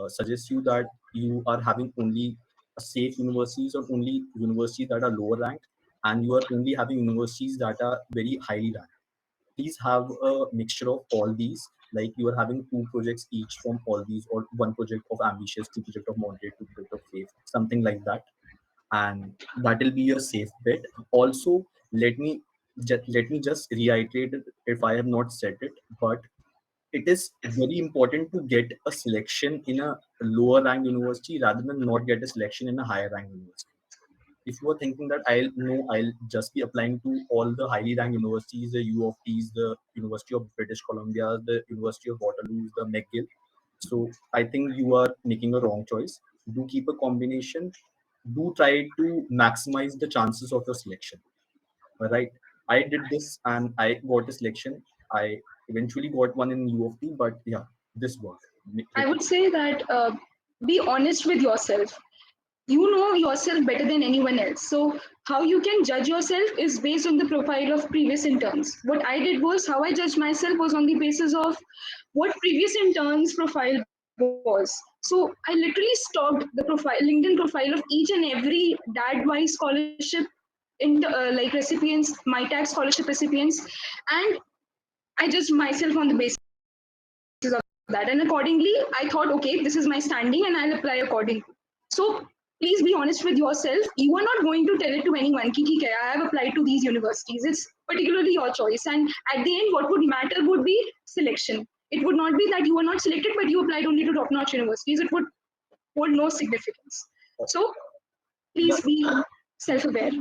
suggest you that you are having only safe universities or only universities that are lower ranked, and you are only having universities that are very highly ranked. Please have a mixture of all these. Like you are having two projects each from all these, or one project of ambitious, two project of moderate, two project of safe, something like that, and that will be your safe bet. Also, let me just reiterate it if I have not said it, but it is very important to get a selection in a lower ranked university rather than not get a selection in a higher ranked university. If you are thinking that I'll just be applying to all the highly ranked universities, the U of T's, the University of British Columbia, the University of Waterloo, the McGill, so I think you are making a wrong choice. Do keep a combination. Do try to maximize the chances of your selection. All right. I did this and I got a selection. I eventually got one in U of T, but yeah, this worked. I would say that be honest with yourself. You know yourself better than anyone else. So how you can judge yourself is based on the profile of previous interns. What I did was, how I judged myself was on the basis of what previous interns profile was. So I literally stalked the profile, LinkedIn profile of each and every dad-wise scholarship in like recipients, my tag scholarship recipients, and I judged myself on the basis of that. And accordingly, I thought, okay, this is my standing and I'll apply accordingly. So please be honest with yourself. You are not going to tell it to anyone, ki, I have applied to these universities. It's particularly your choice. And at the end, what would matter would be selection. It would not be that you were not selected, but you applied only to top-notch universities. It would hold no significance. So please Yeah. be self-aware.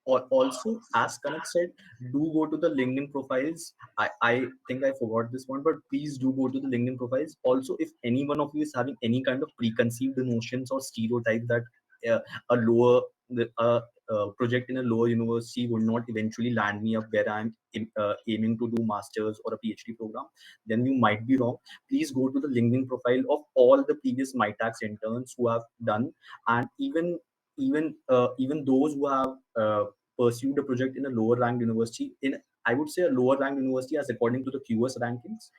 Also, as Kanak said, do go to the LinkedIn profiles. I think I forgot this one, but please do go to the LinkedIn profiles. Also, if any one of you is having any kind of preconceived notions or stereotype that uh, a lower project in a lower university would not eventually land me up where I'm aiming to do masters or a PhD program, then you might be wrong. Please go to the LinkedIn profile of all the previous MyTax interns who have done, and even those who have pursued a project in a lower ranked university, in I would say a lower ranked university as according to the QS rankings,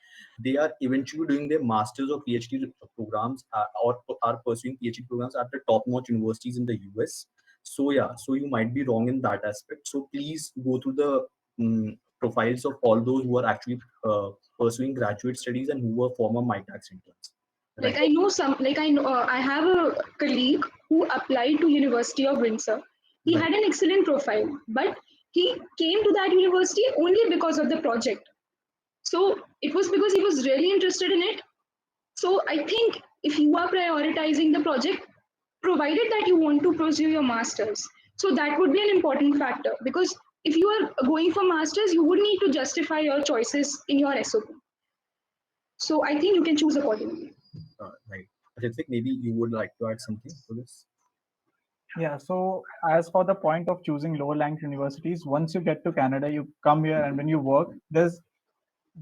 they are eventually doing their masters or PhD programs, or are pursuing PhD programs at the top notch universities in the US. So yeah, so you might be wrong in that aspect. So please go through the profiles of all those who are actually pursuing graduate studies and who were former MyTax interns. Like Right. I know some, like I know, I have a colleague who applied to University of Windsor. He Right. had an excellent profile, but he came to that university only because of the project. So it was because he was really interested in it. So I think if you are prioritizing the project, provided that you want to pursue your masters, so that would be an important factor, because if you are going for masters, you would need to justify your choices in your SOP. So I think you can choose accordingly. Right. Ritvik, maybe you would like to add something to this? Yeah, so as for the point of choosing lower ranked universities, once you get to Canada, you come here, and when you work, there's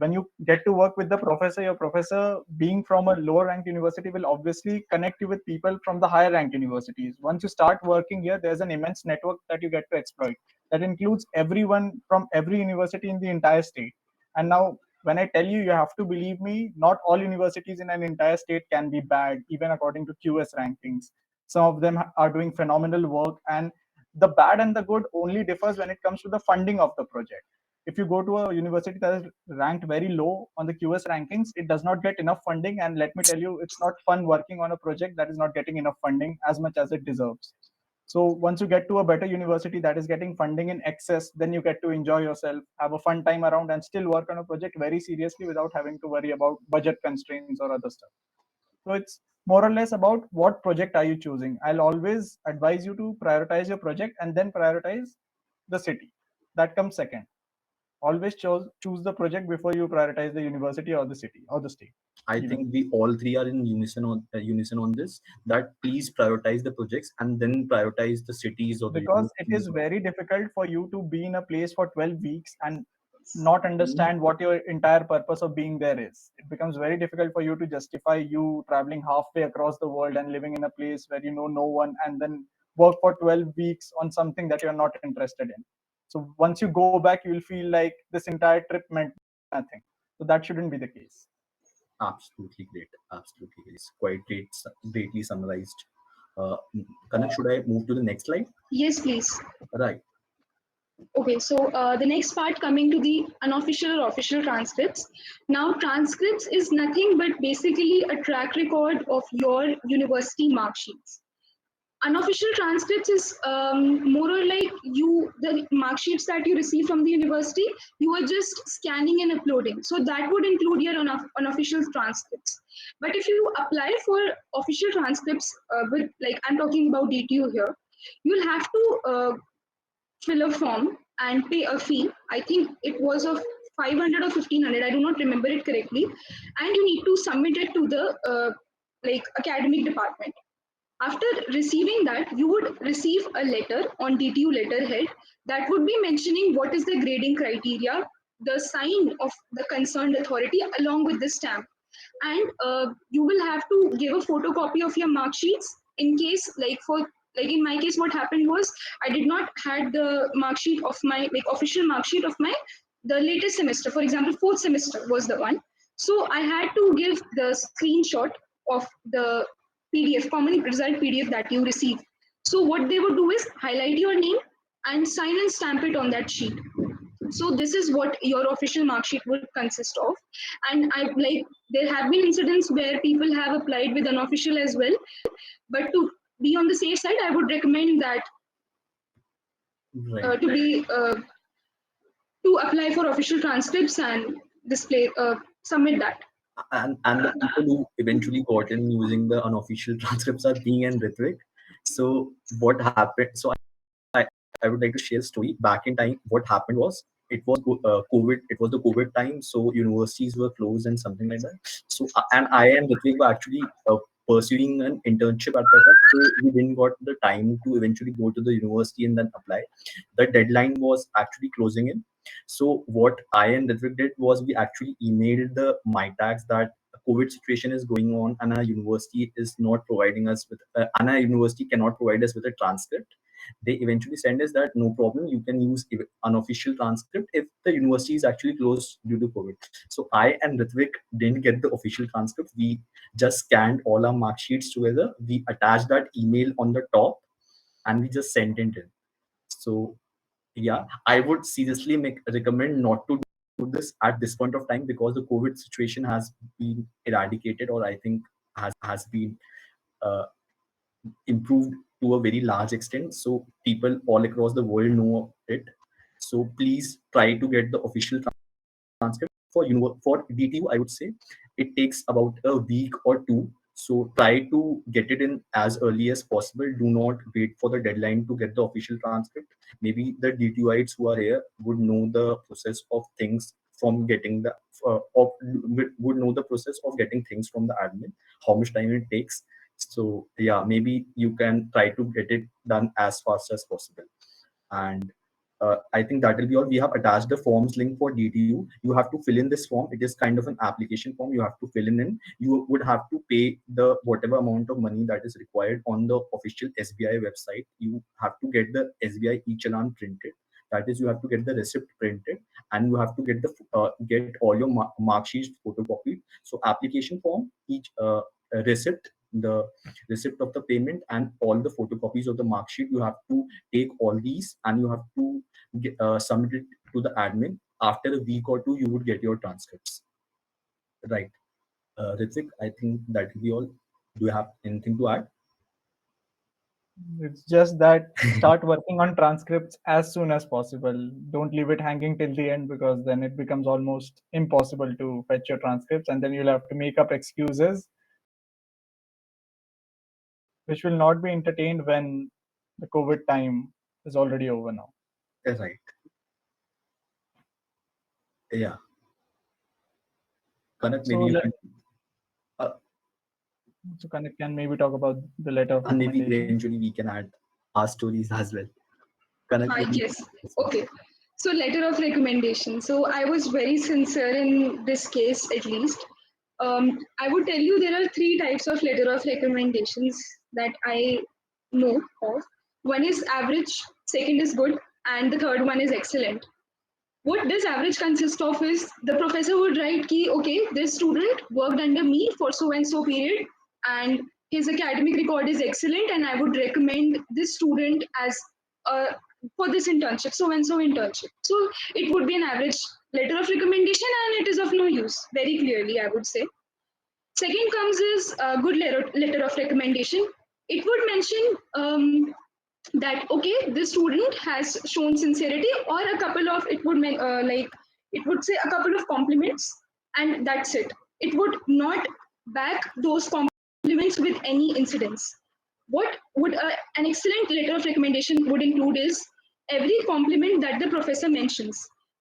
when you get to work with the professor, your professor being from a lower ranked university will obviously connect you with people from the higher ranked universities. Once you start working here, there's an immense network that you get to exploit that includes everyone from every university in the entire state. And now, when I tell you, you have to believe me, not all universities in an entire state can be bad, even according to QS rankings. Some of them are doing phenomenal work, and the bad and the good only differs when it comes to the funding of the project. If you go to a university that is ranked very low on the QS rankings, it does not get enough funding. And let me tell you, it's not fun working on a project that is not getting enough funding as much as it deserves. So once you get to a better university that is getting funding in excess, then you get to enjoy yourself, have a fun time around, and still work on a project very seriously without having to worry about budget constraints or other stuff. So it's more or less about what project are you choosing. I'll always advise you to prioritize your project and then prioritize the city. That comes second. Always choose the project before you prioritize the university or the city or the state. I Even think we all three are in unison on this. That please prioritize the projects and then prioritize the cities or the because it is universities. very difficult for you to be in a place for 12 weeks and not Mhm. understand what your entire purpose of being there is. It becomes very difficult for you to justify you traveling halfway across the world and living in a place where you know no one, and then work for 12 weeks on something that you're not interested in. So once you go back, you'll feel like this entire trip meant nothing. So that shouldn't be the case. Absolutely great. Absolutely great. It's quite greatly summarized. Kanak, should I move to the next slide? Yes, please. Right. Okay, so the next part, coming to the unofficial or official transcripts. Now, transcripts is nothing but basically a track record of your university mark sheets. Unofficial transcripts is more or like you, the mark sheets that you receive from the university, you are just scanning and uploading. So that would include your unofficial transcripts. But if you apply for official transcripts with, like, I'm talking about DTU here, you'll have to fill a form and pay a fee. I think it was of 500 or 1500. I do not remember it correctly. And you need to submit it to the like academic department. After receiving that, you would receive a letter on DTU letterhead that would be mentioning what is the grading criteria, the sign of the concerned authority along with the stamp. And you will have to give a photocopy of your mark sheets in case, like in my case, what happened was I did not had the mark sheet of my, like, official mark sheet of my the latest semester. For example, fourth semester was the one. So I had to give the screenshot of the PDF, common result PDF that you receive. So what they would do is highlight your name and sign and stamp it on that sheet. So this is what your official mark sheet would consist of. And I, like, there have been incidents where people have applied with unofficial as well. But to be on the safe side, I would recommend that Right. to be to apply for official transcripts and display submit that. And the people who eventually got in using the unofficial transcripts are me and Ritvik. So what happened? So I would like to share a story. Back in time, what happened was COVID. It was the COVID time, so universities were closed and something like that. So and I and Ritvik were actually pursuing an internship at that time. So we didn't got the time to eventually go to the university and then apply. The deadline was actually closing in. So what I and Ritvik did was we actually emailed the MyTags that COVID situation is going on and our university is not providing us with, and our university cannot provide us with a transcript. They eventually send us that no problem, you can use unofficial transcript if the university is actually closed due to COVID. So I and Ritvik didn't get the official transcript. We just scanned all our mark sheets together. We attached that email on the top and we just sent it in. So yeah, I would seriously recommend not to do this at this point of time because the COVID situation has been eradicated, or I think has been uh, improved to a very large extent, so people all across the world know it. So please try to get the official transcript for DTU. I would say it takes about a week or two. So try to get it in as early as possible. Do not wait for the deadline to get the official transcript. Maybe the DTUites who are here would know the process of things from getting the would know the process of getting things from the admin, how much time it takes. So yeah, maybe you can try to get it done as fast as possible. And I think that will be all. We have attached the forms link for DTU. You have to fill in this form. It is kind of an application form. You have to fill in. You would have to pay the whatever amount of money that is required on the official SBI website. You have to get the SBI e-challan printed. That is, you have to get the receipt printed, and you have to get all your mark sheets photocopied. So application form, each receipt, the receipt of the payment, and all the photocopies of the mark sheet. You have to take all these and you have to submit it to the admin. After a week or two, you would get your transcripts. Right. Ritvik, I think that will be all. Do you have anything to add? It's just that start working on transcripts as soon as possible. Don't leave it hanging till the end, because then it becomes almost impossible to fetch your transcripts, and then you'll have to make up excuses which will not be entertained when the COVID time is already over now. Right. Yeah. Kanak, So, maybe you can. Uh, Kanak can maybe talk about the letter of and maybe recommendation. eventually we can add our stories as well. Kanak, maybe you Yes. can add this one. Okay. So, letter of recommendation. So, I was very sincere in this case, at least. I would tell you there are three types of letter of recommendations that I know of. One is average, second is good, and the third one is excellent. What this average consist of is the professor would write ki, okay, this student worked under me for so and so period, and his academic record is excellent, and I would recommend this student as uh, for this internship, so and so internship. So it would be an average letter of recommendation, and it is of no use, very clearly I would say. Second comes is a good letter of recommendation. It would mention that okay, this student has shown sincerity, or a couple of, it would like, it would say a couple of compliments, and that's it. It would not back those compliments with any incidents. What would an excellent letter of recommendation would include is every compliment that the professor mentions,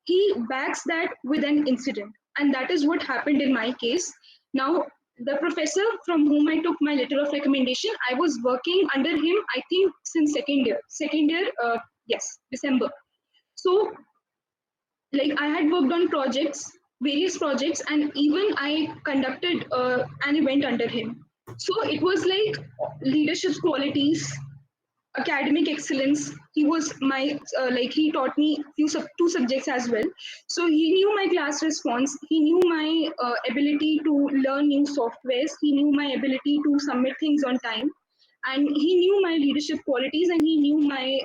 he backs that with an incident, and that is what happened in my case. Now, the professor from whom I took my letter of recommendation, I was working under him, I think, since second year. Yes, December. So, like, I had worked on projects, various projects, and even I conducted an event under him. So it was like leadership qualities, academic excellence. He was my like, he taught me two subjects as well. So he knew my class response, he knew my ability to learn new softwares, he knew my ability to submit things on time, and he knew my leadership qualities, and he knew my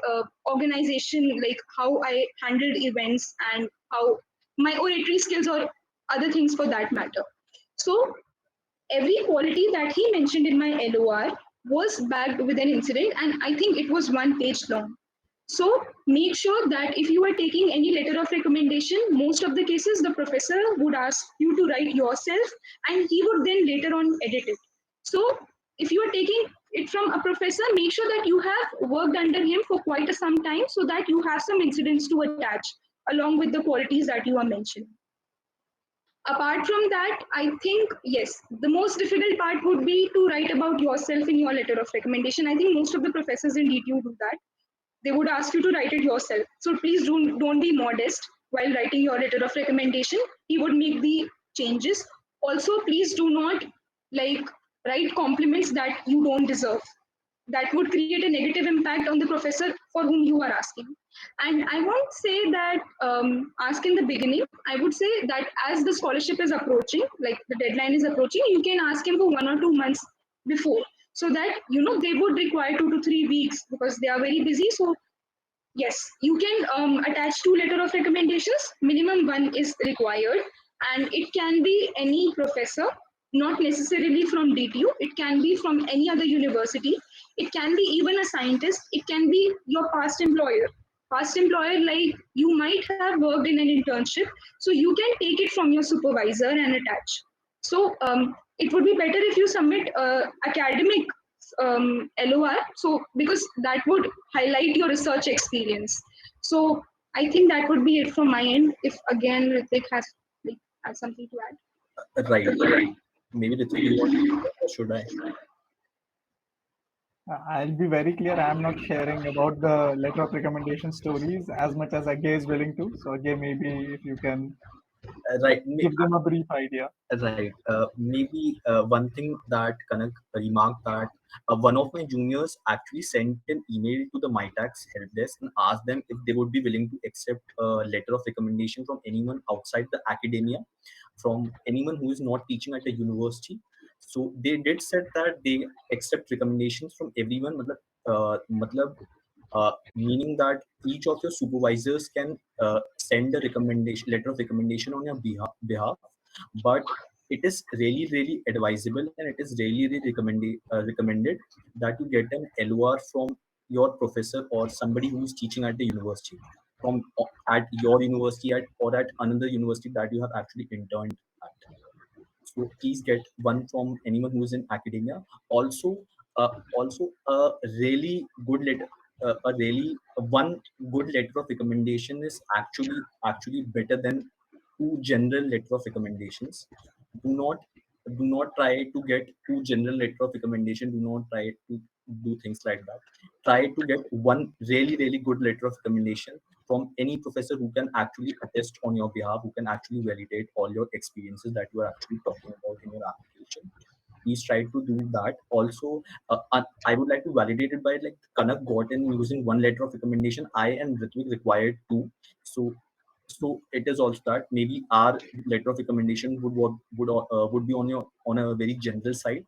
organization, like how I handled events, and how my oratory skills, or other things for that matter. So every quality that he mentioned in my LOR was backed with an incident, and I think it was one page long. So make sure that if you are taking any letter of recommendation, most of the cases the professor would ask you to write yourself, and he would then later on edit it. So if you are taking it from a professor, make sure that you have worked under him for quite some time, so that you have some incidents to attach along with the qualities that you are mentioning. Apart from that, I think, yes, the most difficult part would be to write about yourself in your letter of recommendation. I think most of the professors in DTU do that. They would ask you to write it yourself. So please don't be modest while writing your letter of recommendation. He would make the changes. Also, please do not, like, write compliments that you don't deserve. That would create a negative impact on the professor for whom you are asking. And I won't say that ask in the beginning. I would say that as the scholarship is approaching, like the deadline is approaching, you can ask him for 1 or 2 months before, so that they would require 2 to 3 weeks because they are very busy. So yes, you can attach two letter of recommendations. Minimum one is required, and it can be any professor, not necessarily from DTU. It can be from any other university. It can be even a scientist, it can be your past employer. Past employer, like you might have worked in an internship, so you can take it from your supervisor and attach. So it would be better if you submit academic LOR, so because that would highlight your research experience. So I think that would be it from my end. If again Ritik has something to add. Right. Maybe Ritvik, you want to, or should I? I'll be very clear. I'm not sharing about the letter of recommendation stories as much as Agay is willing to. So Agay, maybe if you can Right. give them a brief idea. Right. Maybe one thing that Kanak remarked that one of my juniors actually sent an email to the MyTax help desk and asked them if they would be willing to accept a letter of recommendation from anyone outside the academia, from anyone who is not teaching at a university. So they did said that they accept recommendations from everyone. Matlab, meaning that each of your supervisors can send a recommendation letter of recommendation on your behalf, but it is really advisable and it is really recommended that you get an LOR from your professor or somebody who is teaching at the university, from at your university or at another university that you have actually interned at. So please get one from anyone who is in academia. Also, also a really good letter, a really one good letter of recommendation is actually better than two general letter of recommendations. Do not do not try to get two general letter of recommendation. Do not try to do things like that. Try to get one really good letter of recommendation from any professor who can actually attest on your behalf, who can actually validate all your experiences that you are actually talking about in your application. Please try to do that. Also, I would like to validate it by like Kanak got in using one letter of recommendation. I and Ritvik required two. So it is also that maybe our letter of recommendation would be on a very general side.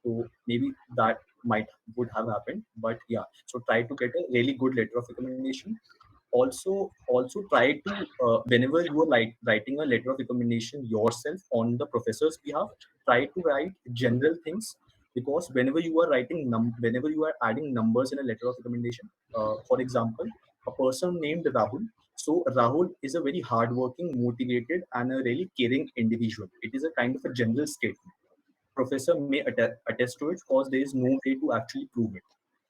So maybe that might would have happened. But yeah, so try to get a really good letter of recommendation. Also try to whenever you are writing a letter of recommendation yourself on the professor's behalf, try to write general things, because whenever you are adding numbers in a letter of recommendation, for example, a person named Rahul. So Rahul is a very hardworking, motivated, and a really caring individual. It is a kind of a general statement. Professor may attest to it because there is no way to actually prove it,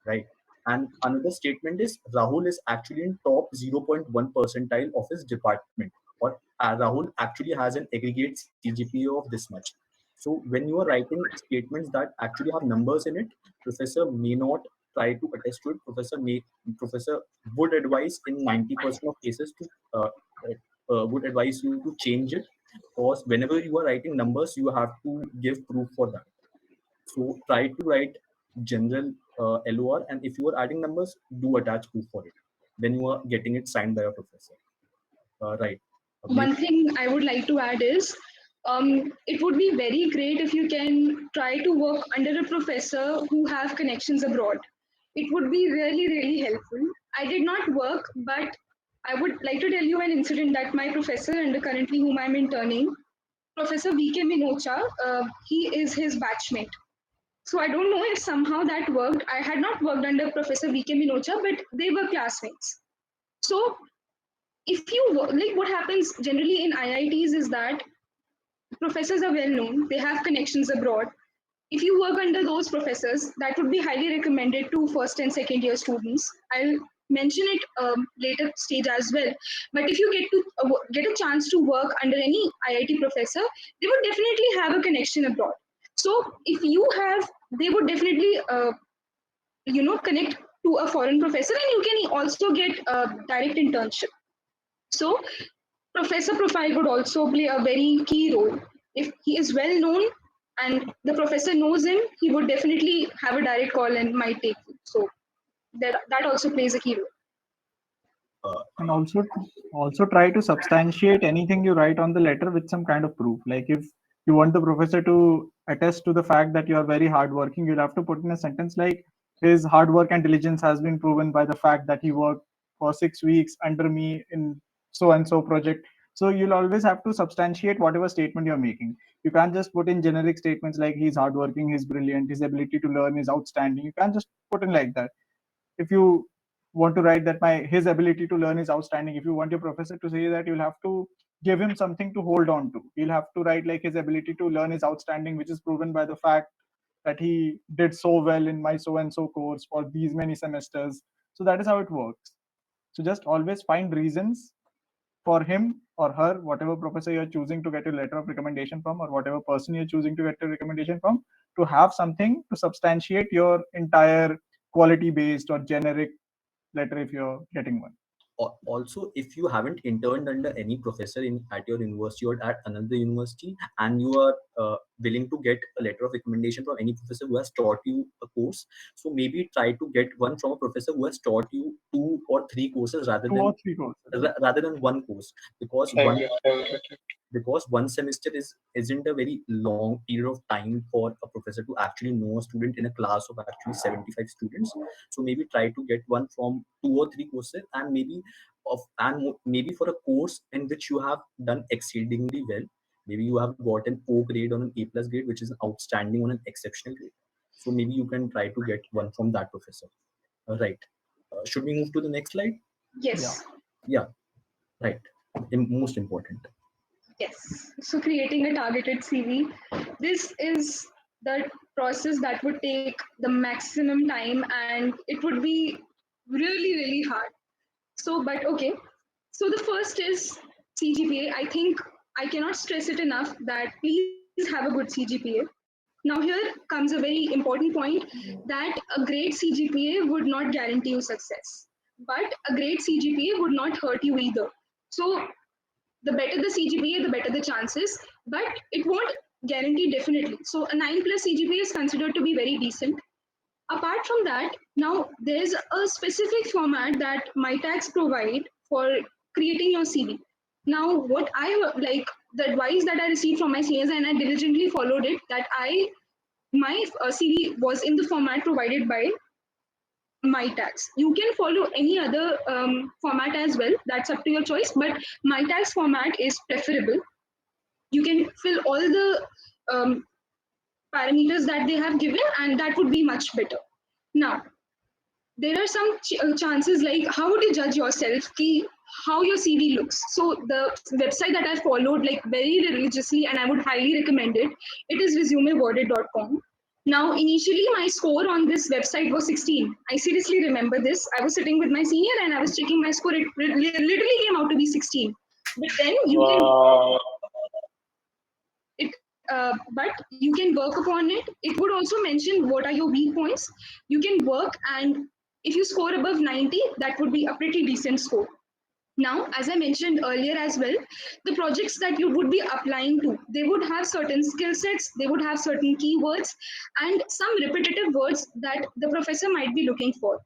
right? And another statement is Rahul is actually in top 0.1 percentile of his department, or Rahul actually has an aggregate CGPA of this much. So when you are writing statements that actually have numbers in it, professor may not try to attest to it. Professor would advise in 90% of cases to would advise you to change it, because whenever you are writing numbers, you have to give proof for that. So try to write general LOR, and if you are adding numbers, do attach proof for it when you are getting it signed by a professor. Right. One thing I would like to add is it would be very great if you can try to work under a professor who have connections abroad. It would be really helpful. I did not work, but I would like to tell you an incident that my professor and currently whom I'm interning, Professor VK Minocha, he is his batchmate. So I don't know if somehow that worked. I had not worked under Professor VK Minocha, but they were classmates. So if you like, what happens generally in IITs is that professors are well known, they have connections abroad. If you work under those professors, that would be highly recommended to first and second year students. I'll mention it later stage as well. But if you get a chance to work under any IIT professor, they would definitely have a connection abroad. So if you have, they would definitely connect to a foreign professor, and you can also get a direct internship. So professor profile would also play a very key role. If he is well known and the professor knows him, he would definitely have a direct call and might take you. So that also plays a key role. And also try to substantiate anything you write on the letter with some kind of proof. Like if you want the professor to attest to the fact that you are very hardworking, you'll have to put in a sentence like his hard work and diligence has been proven by the fact that he worked for 6 weeks under me in so and so project So you'll always have to substantiate whatever statement you're making. You can't just put in generic statements like he's hardworking, he's brilliant, his ability to learn is outstanding. You can't just put in like that. If you want to write that my his ability to learn is outstanding, if you want your professor to say that, you'll have to give him something to hold on to. You'll have to write like his ability to learn is outstanding, which is proven by the fact that he did so well in my so and so course for these many semesters. So that is how it works. So just always find reasons for him or her, whatever professor you're choosing to get a letter of recommendation from, or whatever person you're choosing to get a recommendation from, to have something to substantiate your entire quality based or generic letter if you're getting one. Also, if you haven't interned under any professor in at your university or at another university, and you are willing to get a letter of recommendation from any professor who has taught you a course, so maybe try to get one from a professor who has taught you 2 or 3 courses Two or three courses. rather than one course, because one semester isn't a very long period of time for a professor to actually know a student in a class of actually 75 students. So maybe try to get one from 2 or 3 courses, and maybe for a course in which you have done exceedingly well, maybe you have got an O grade or an A plus grade, which is outstanding on an exceptional grade. So maybe you can try to get one from that professor. Right. Should we move to the next slide? Yeah. Yes. Yeah. Right. Most important. Yes. So creating a targeted CV, this is the process that would take the maximum time and it would be really, really hard. So, but okay. So the first is CGPA. I think I cannot stress it enough that please have a good CGPA. Now here comes a very important point that a great CGPA would not guarantee you success, but a great CGPA would not hurt you either. So the better the CGPA, the better the chances, but it won't guarantee definitely. So a 9 plus CGPA is considered to be very decent. Apart from that, now there's a specific format that MyTags provide for creating your CV. Now, what I like the advice that I received from my seniors and I diligently followed it that my CV was in the format provided by MyTags. You can follow any other format as well. That's up to your choice. But MyTags format is preferable. You can fill all the parameters that they have given, and that would be much better. Now, there are some chances like how would you judge yourself ki how your CV looks. So the website that I followed like very religiously and I would highly recommend it. It is resumeworded.com. Now initially my score on this website was 16. I seriously remember this. I was sitting with my senior and I was checking my score. It literally came out to be 16. But then you can it but you can work upon it. It would also mention what are your weak points. You can work, and if you score above 90, that would be a pretty decent score. Now, as I mentioned earlier as well, the projects that you would be applying to, they would have certain skill sets, they would have certain keywords, and some repetitive words that the professor might be looking for.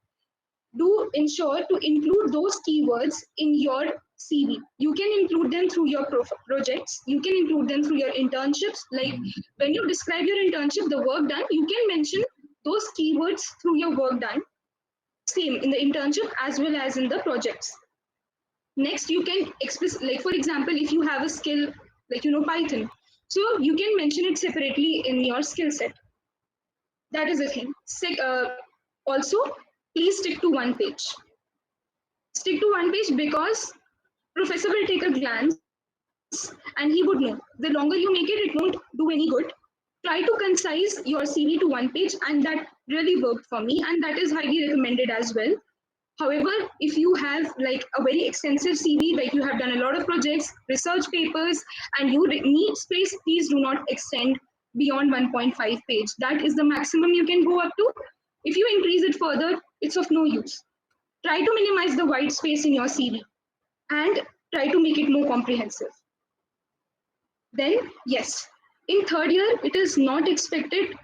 Do ensure to include those keywords in your CV. You can include them through your projects, you can include them through your internships. Like when you describe your internship, the work done, you can mention those keywords through your work done, same in the internship as well as in the projects. Next, you can express, like for example, if you have a skill like Python, so you can mention it separately in your skill set. That is the thing. Also, please stick to one page. Stick to one page because professor will take a glance and he would know. The longer you make it won't do any good. Try to concise your CV to one page, and that really worked for me, and that is highly recommended as well. However, if you have like a very extensive CV, like you have done a lot of projects, research papers, and you need space, please do not extend beyond 1.5 page. That is the maximum you can go up to. If you increase it further, it's of no use. Try to minimize the white space in your CV and try to make it more comprehensive. Then, yes, in third year, it is not expected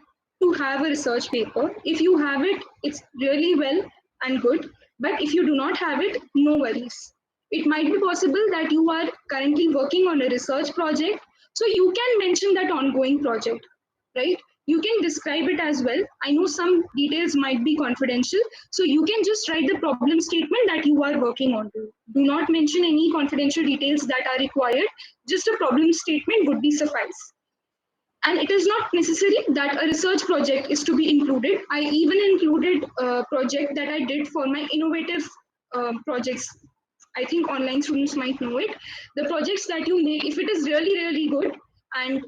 to have a research paper. If you have it, it's really well and good. But if you do not have it, no worries. It might be possible that you are currently working on a research project, so you can mention that ongoing project, right? You can describe it as well. I know some details might be confidential, so you can just write the problem statement that you are working on. Do not mention any confidential details that are required. Just a problem statement would be suffice. And it is not necessary that a research project is to be included. I even included a project that I did for my innovative projects. I think online students might know it. The projects that you make, if it is really really good and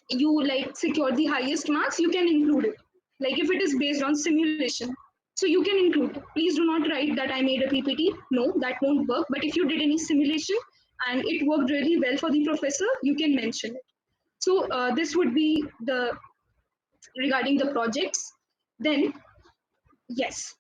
you like secure the highest marks, you can include it. Like if it is based on simulation, so you can include it. Please do not write that I made a PPT. No, that won't work. But if you did any simulation and it worked really well for the professor, you can mention it. So this would be the regarding the projects. Then yes,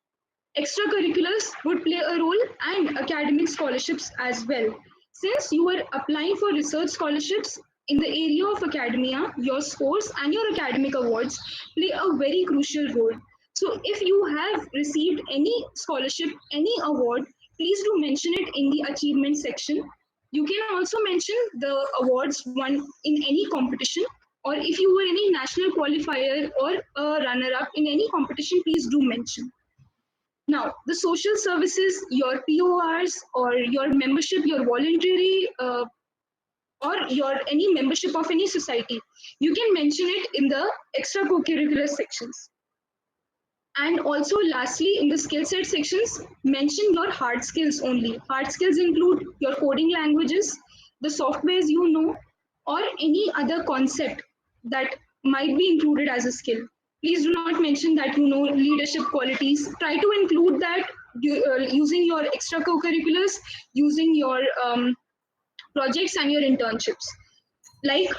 extracurriculars would play a role and academic scholarships as well. Since you are applying for research scholarships in the area of academia, your scores and your academic awards play a very crucial role. So if you have received any scholarship, any award, please do mention it in the achievement section. You can also mention the awards won in any competition, or if you were any national qualifier or a runner up in any competition, please do mention. Now, the social services, your PORs or your membership, your voluntary or your any membership of any society, you can mention it in the extracurricular sections. And also, lastly, in the skill set sections, mention your hard skills only. Hard skills include your coding languages, the softwares you know, or any other concept that might be included as a skill. Please do not mention that you know leadership qualities. Try to include that using your extracurriculars, using your projects and your internships. Like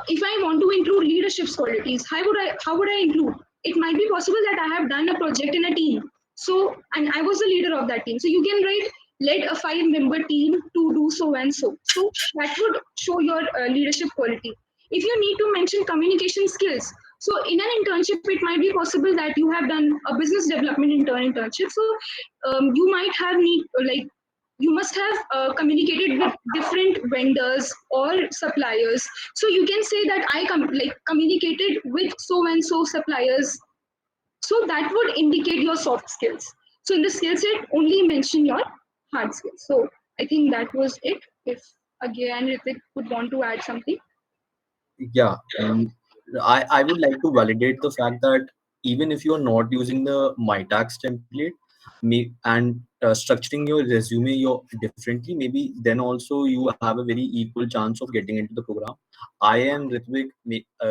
if I want to include leadership qualities, how would I include? It might be possible that I have done a project in a team, so and I was the leader of that team, so you can write led a 5-member team to do so and so. So that would show your leadership quality. If you need to mention communication skills, so in an internship it might be possible that you have done a business development internship, so you might have need like you must have communicated with different vendors or suppliers. So you can say that like communicated with so and so suppliers. So that would indicate your soft skills. So in the skill set, only mention your hard skills. So I think that was it. If again Ritik would want to add something. Yeah, I would like to validate the fact that even if you are not using the MyTax template, and structuring your resume differently, maybe then also you have a very equal chance of getting into the program. I and Ritvik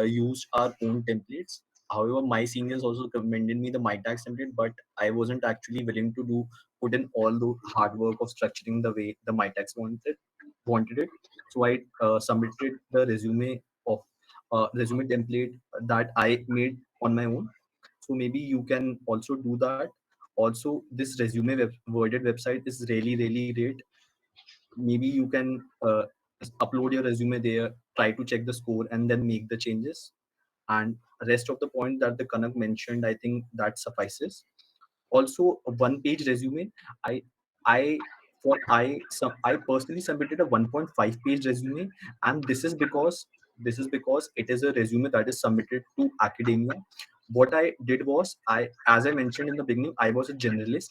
used our own templates. However, my seniors also recommended me the MyTax template, but I wasn't actually willing to put in all the hard work of structuring the way the MyTax wanted it. So I submitted the resume template that I made on my own. So maybe you can also do that. Also, this resume worded website is really great. Maybe you can upload your resume there, try to check the score, and then make the changes. And rest of the point that the Kanak mentioned, I think that suffices. Also, a one page resume, I I personally submitted a 1.5 page resume, and this is because it is a resume that is submitted to academia. What I did was, as I mentioned in the beginning, I was a generalist.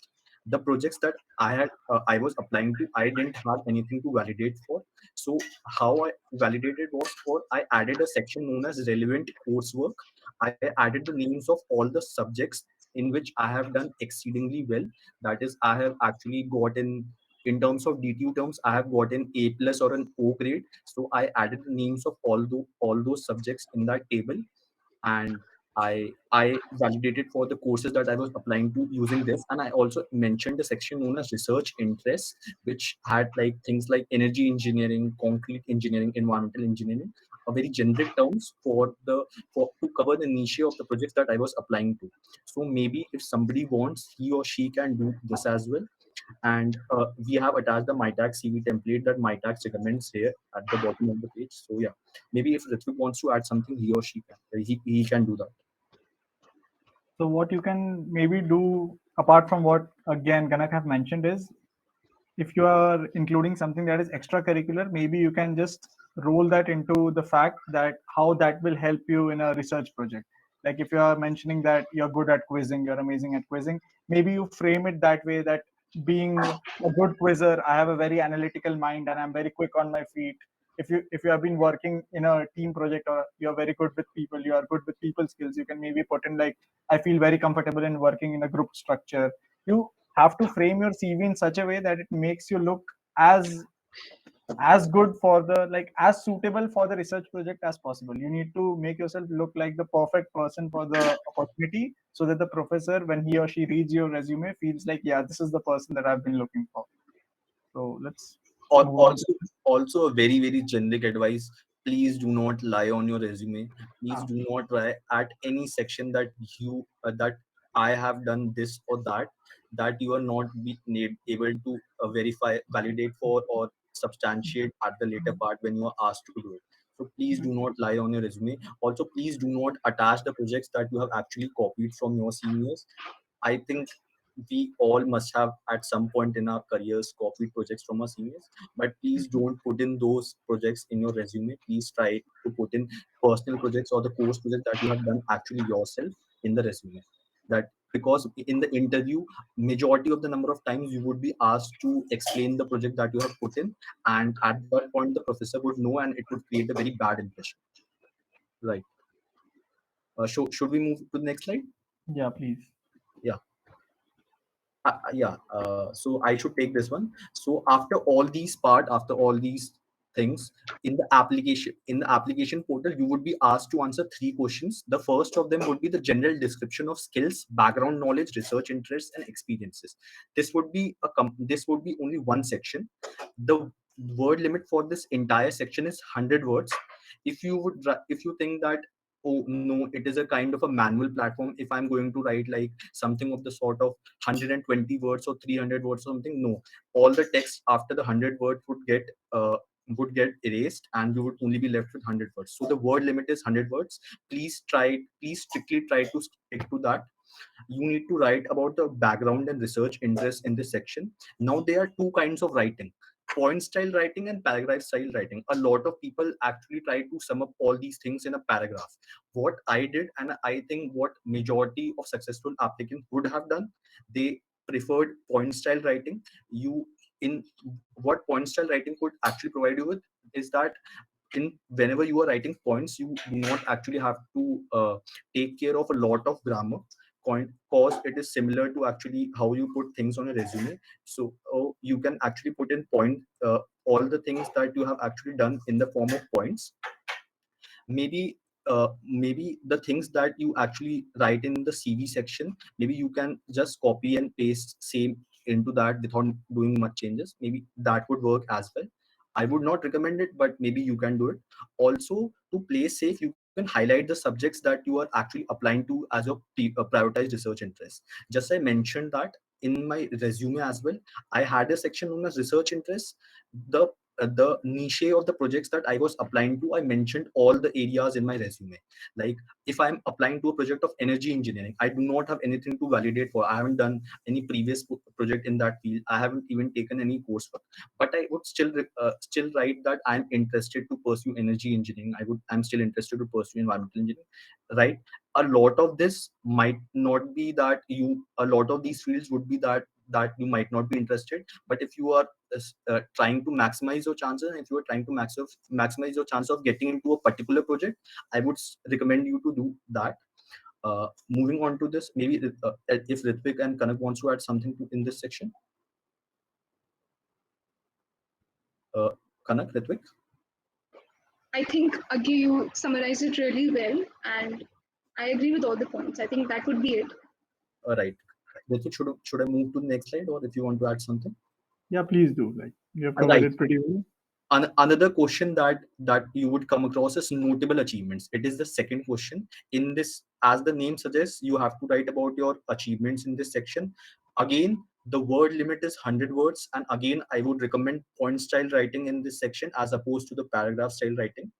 The projects that I was applying to, I didn't have anything to validate for. So how I validated was, for I added a section known as relevant coursework. I added the names of all the subjects in which I have done exceedingly well. That is, I have actually gotten, in terms of DTU terms, I have gotten A plus or an O grade. So I added the names of all those subjects in that table, and I validated for the courses that I was applying to using this. And I also mentioned a section known as research interests, which had like things like energy engineering, concrete engineering, environmental engineering, a very generic terms for to cover the niche of the projects that I was applying to. So maybe if somebody wants, he or she can do this as well. And we have attached the MyTax CV template that MyTax recommends here at the bottom of the page. So yeah, maybe if Ritvik wants to add something, he or she can. He can do that. So what you can maybe do apart from what again Ganak have mentioned is, if you are including something that is extracurricular, maybe you can just roll that into the fact that how that will help you in a research project. Like if you are mentioning that you're good at quizzing, you're amazing at quizzing, maybe you frame it that way, that being a good quizzer, I have a very analytical mind and I'm very quick on my feet. If you have been working in a team project, or you're very good with people, you are good with people skills, you can maybe put in like, I feel very comfortable in working in a group structure. You have to frame your CV in such a way that it makes you look as good for the, like, as suitable for the research project as possible. You need to make yourself look like the perfect person for the opportunity, so that the professor, when he or she reads your resume, feels like, yeah, this is the person that I've been looking for. So let's Or move on to also a very very generic advice: please do not lie on your resume. Please uh, do not try at any section that you that I have done this or that, that you are not able to verify, validate for, or substantiate at the later part when you are asked to do it. So please do not lie on your resume. Also, please do not attach the projects that you have actually copied from your seniors. I think we all must have at some point in our careers copied projects from our seniors, but please don't put in those projects in your resume. Please try to put in personal projects or the course project that you have done actually yourself in the resume. That, because in the interview, majority of the number of times you would be asked to explain the project that you have put in, and at that point the professor would know and it would create a very bad impression. Right. Should we move to the next slide? yeah, please. Yeah. So I should take this one. So after all these things, in the application portal, you would be asked to answer three questions. The first of them would be the general description of skills, background knowledge, research interests, and experiences. This would be only one section. The word limit for this entire section is 100 words. If you think that, oh no, it is a kind of a manual platform, if I'm going to write like something of the sort of 120 words or 300 words or something, no, all the text after the 100 words would get erased and you would only be left with 100 words. So the word limit is 100 words. Please strictly try to stick to that. You need to write about the background and research interest in this section. Now there are two kinds of writing: point style writing and paragraph style writing. A lot of people actually try to sum up all these things in a paragraph. What I did, and I think what majority of successful applicants would have done, they preferred point style writing. You in What point style writing could actually provide you with is that, in whenever you are writing points, you do not actually have to take care of a lot of grammar, cause it is similar to actually how you put things on a resume. So you can actually put in all the things that you have actually done in the form of points. Maybe the things that you actually write in the CV section, maybe you can just copy and paste same into that without doing much changes. Maybe that would work as well. I would not recommend it, but maybe you can do it. Also, to play safe, you can highlight the subjects that you are actually applying to as your prioritized research interest. Just I mentioned that in my resume as well, I had a section on as research interest. The niche of the projects that I was applying to, I mentioned all the areas in my resume. Like, if I'm applying to a project of energy engineering, I do not have anything to validate for. I haven't done any previous project in that field. I haven't even taken any coursework, but I would still write that I'm interested to pursue energy engineering. I'm still interested to pursue environmental engineering, right? A lot of this might not be that you a lot of these fields would be that you might not be interested. But if you are trying to maximize your chances, and if you are trying to maximize your chance of getting into a particular project, I would recommend you to do that. Moving on to this, maybe if Ritvik and Kanak wants to add something in this section. uh, Kanak, Ritvik. I think again you summarized it really well, and I agree with all the points. I think that would be it. All right. Ritvik, should I move to the next slide, or if you want to add something? Yeah, please do. Like, you have covered Right. it pretty well. Another question that you would come across is notable achievements. It is the second question in this. As the name suggests, you have to write about your achievements in this section. Again, the word limit is 100 words, and again, I would recommend point style writing in this section as opposed to the paragraph style writing.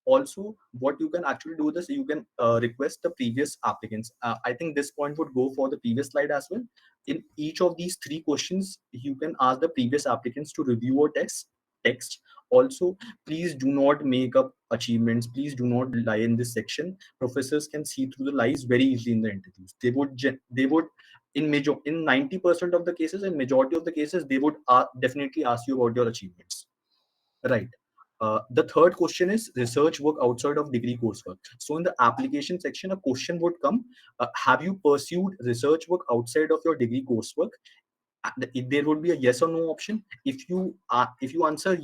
Also, what you can actually do this, you can request the previous applicants. I think this point would go for the previous slide as well. In each of these three questions, you can ask the previous applicants to review your text. text. Also, please do not make up achievements. Please do not lie in this section. Professors can see through the lies very easily in the interviews. They would in 90% of the cases, in majority of the cases, they would definitely ask you about your achievements. Right. The third question is research work outside of degree coursework. So in the application section, a question would come: have you pursued research work outside of your degree coursework? There would be a yes or no option. If you answer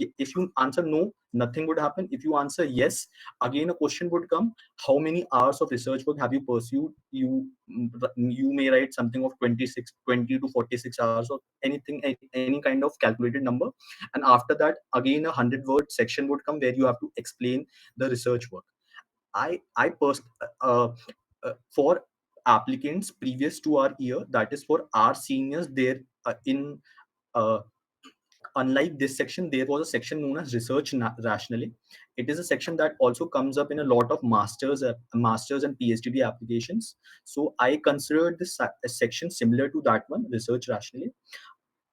no, nothing would happen. If you answer yes, again a question would come: how many hours of research work have you pursued? You may write something of 20 to 46 hours or anything, any kind of calculated number. And after that, again a 100-word section would come where you have to explain the research work. I pers- uh, for applicants previous to our year, that is for our seniors, there in uh, unlike this section, there was a section known as research rationally. It is a section that also comes up in a lot of masters and PhD applications. So I considered this a section similar to that one, research rationally.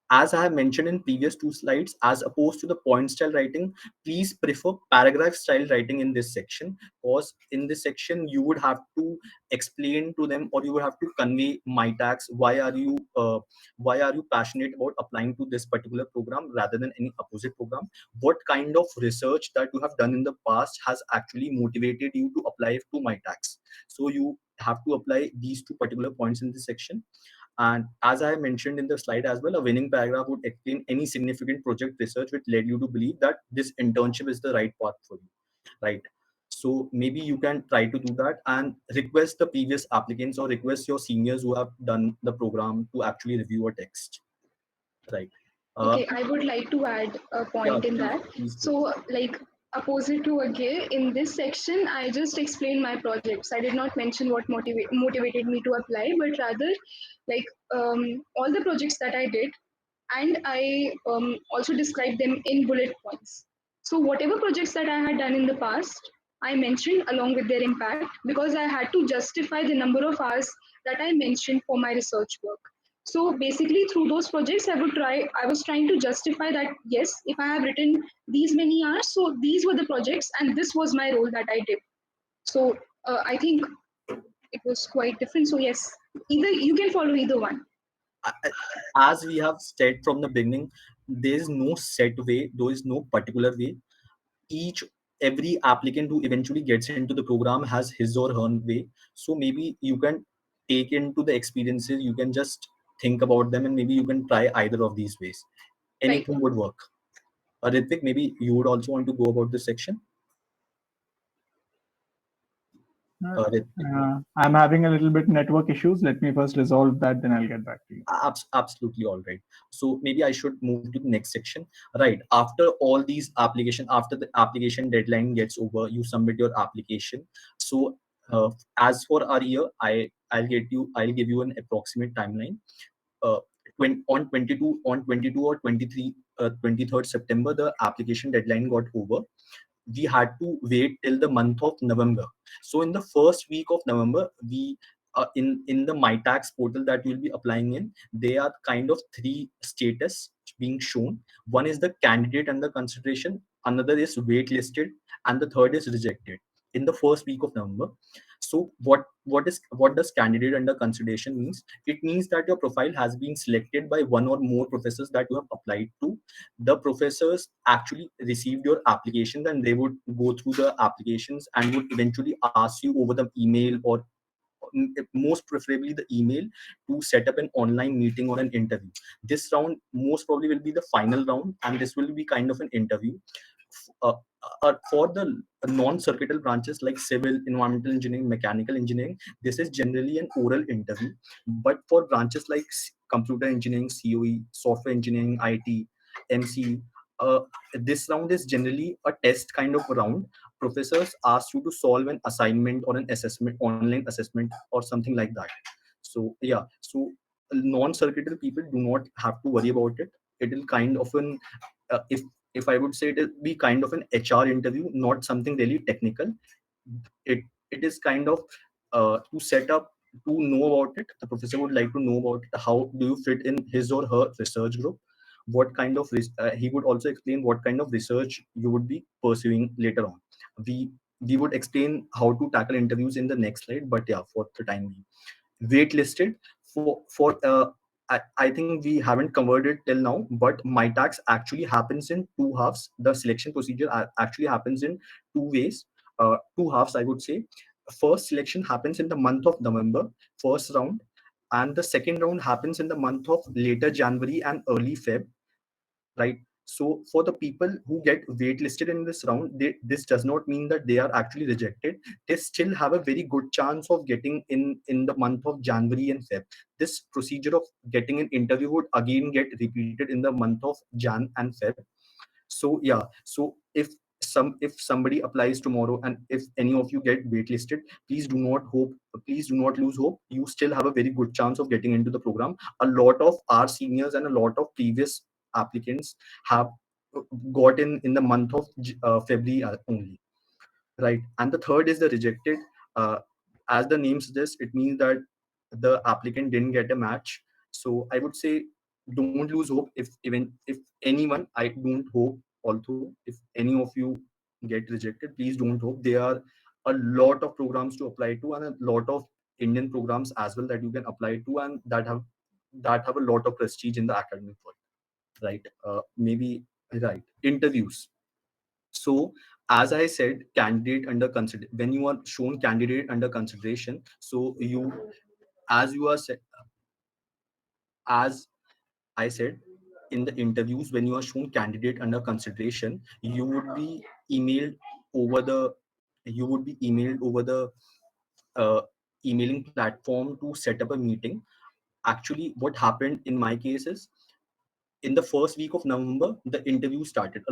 As I have mentioned in previous two slides, as opposed to the point style writing, please prefer paragraph style writing in this section, because in this section you would have to explain to them, or you would have to convey my tax. Why are you passionate about applying to this particular program rather than any opposite program? What kind of research that you have done in the past has actually motivated you to apply to my tax? So you have to apply these two particular points in this section. And as I mentioned in the slide as well, a winning paragraph would explain any significant project research which led you to believe that this internship is the right path for you, right? So maybe you can try to do that and request the previous applicants or request your seniors who have done the program to actually review a text, right? Uh, Okay, I would like to add a yeah, point in please, that. please do. So, like, opposite to Agay, in this section, I just explained my projects. I did not mention what motivated me to apply, but rather, like, all the projects that I did, and I also described them in bullet points. So, whatever projects that I had done in the past, I mentioned along with their impact because I had to justify the number of hours that I mentioned for my research work. So basically, through those projects, I was trying to justify that yes, if I have written these many hours, so these were the projects, and this was my role that I did. So I think it was quite different. So yes, either you can follow either one. As we have said from the beginning, there is no set way, there is no particular way. Each Every applicant who eventually gets into the program has his or her way. So maybe you can take into the experiences, you can just think about them, and maybe you can try either of these ways. Right. Anything would work. Ritvik, maybe you would also want to go about this section. Ritvik. I'm having a little bit network issues. Let me first resolve that, then I'll get back to you. Absolutely all right. So maybe I should move to the next section. Right. After all these application, after the application deadline gets over, you submit your application. So as for our year, I'll give you an approximate timeline. uh, on 22 or 23 23rd September, the application deadline got over. We had to wait till the month of November. So in the first week of November, we in the MyTax portal that you'll be applying in, there are kind of three status being shown. One is the candidate under consideration, another is waitlisted, and the third is rejected in the first week of November. So what does candidate under consideration means? It means that your profile has been selected by one or more professors that you have applied to. The professors actually received your applications, and they would go through the applications and would eventually ask you over the email, or most preferably the email, to set up an online meeting or an interview. This round most probably will be the final round, and this will be kind of an interview. uh, for the non-circuital branches like civil, environmental engineering, mechanical engineering, this is generally an oral interview. But for branches like computer engineering, COE, software engineering, IT, MC, uh, this round is generally a test kind of round. Professors ask you to solve an assignment or an assessment, online assessment, or something like that. So yeah, so non-circuital people do not have to worry about it. It will kind of an if I would say, it will be kind of an HR interview, not something really technical. It is kind of to set up, to know about it. The professor would like to know about it. How do you fit in his or her research group? what kind of he would also explain what kind of research you would be pursuing later on. We would explain how to tackle interviews in the next slide, but yeah, for the time being, waitlisted I think we haven't covered it till now, but my tax actually happens in two halves. The selection procedure actually happens in two ways, two halves, I would say. First selection happens in the month of November, first round, and the second round happens in the month of later January and early Feb, right? So for the people who get waitlisted in this round, this does not mean that they are actually rejected. They still have a very good chance of getting in the month of January and Feb. This procedure of getting an interview would again get repeated in the month of Jan and Feb. So yeah, so if somebody applies tomorrow and if any of you get waitlisted, please do not hope, please do not lose hope. You still have a very good chance of getting into the program. A lot of our seniors and a lot of previous applicants have got in the month of February only, right? And the third is the rejected. uh, as the name suggests, it means that the applicant didn't get a match. So I would say don't lose hope. If anyone, I don't hope, although if any of you get rejected, please don't hope. There are a lot of programs to apply to and a lot of Indian programs as well that you can apply to and that have a lot of prestige in the academic world, right? Maybe right interviews. So as I said, candidate under consider when you are shown candidate under consideration, so you as you are as I said, in the interviews, when you are shown candidate under consideration, you would be emailed over the uh, emailing platform to set up a meeting. Actually, what happened in my case is, in the first week of November, the interview started.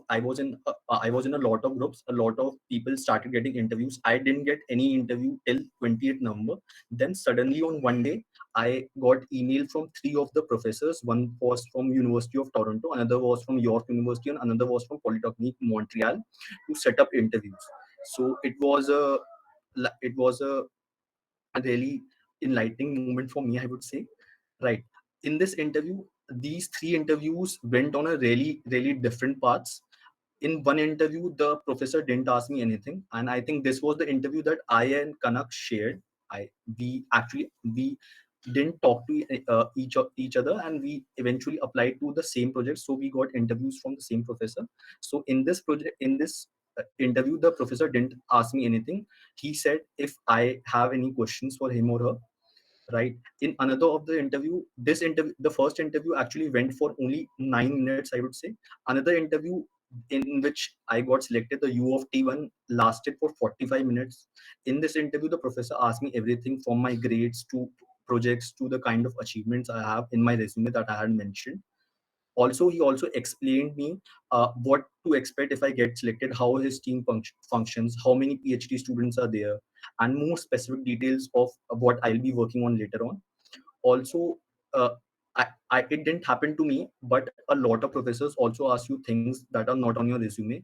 I was in a lot of groups. A lot of people started getting interviews. I didn't get any interview till 20th November. Then suddenly on one day, I got email from three of the professors. One was from University of Toronto, another was from York University, and another was from Polytechnique Montreal to set up interviews. So it was a really enlightening moment for me, I would say. Right. In this interview, these three interviews went on a really different paths. In one interview, the professor didn't ask me anything, and I think this was the interview that I and Kanak shared. I we didn't talk to each other, and we eventually applied to the same project. So we got interviews from the same professor. So in this interview, the professor didn't ask me anything. He said if I have any questions for him or her, right? In another of the interview, the first interview actually went for only 9 minutes, I would say. Another interview in which I got selected, the U of T one, lasted for 45 minutes. In this interview, the professor asked me everything from my grades to projects to the kind of achievements I have in my resume that I had mentioned. Also, he also explained me what to expect if I get selected, how his team functions, how many PhD students are there, and more specific details of what I'll be working on later on. Also, uh, it didn't happen to me, but a lot of professors also ask you things that are not on your resume.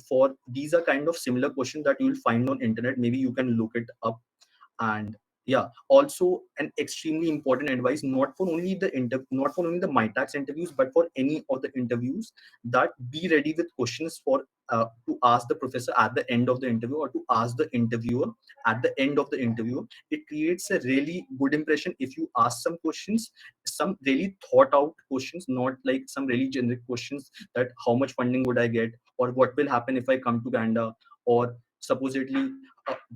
For these are kind of similar questions that you will find on internet. Maybe you can look it up. And yeah, also an extremely important advice, not for only the MyTax interviews, but for any of the interviews, that be ready with questions for to ask the professor at the end of the interview, or to ask the interviewer at the end of the interview. It creates a really good impression if you ask some questions, some really thought out questions, not like some really generic questions that how much funding would I get, or what will happen if I come to Canada, or supposedly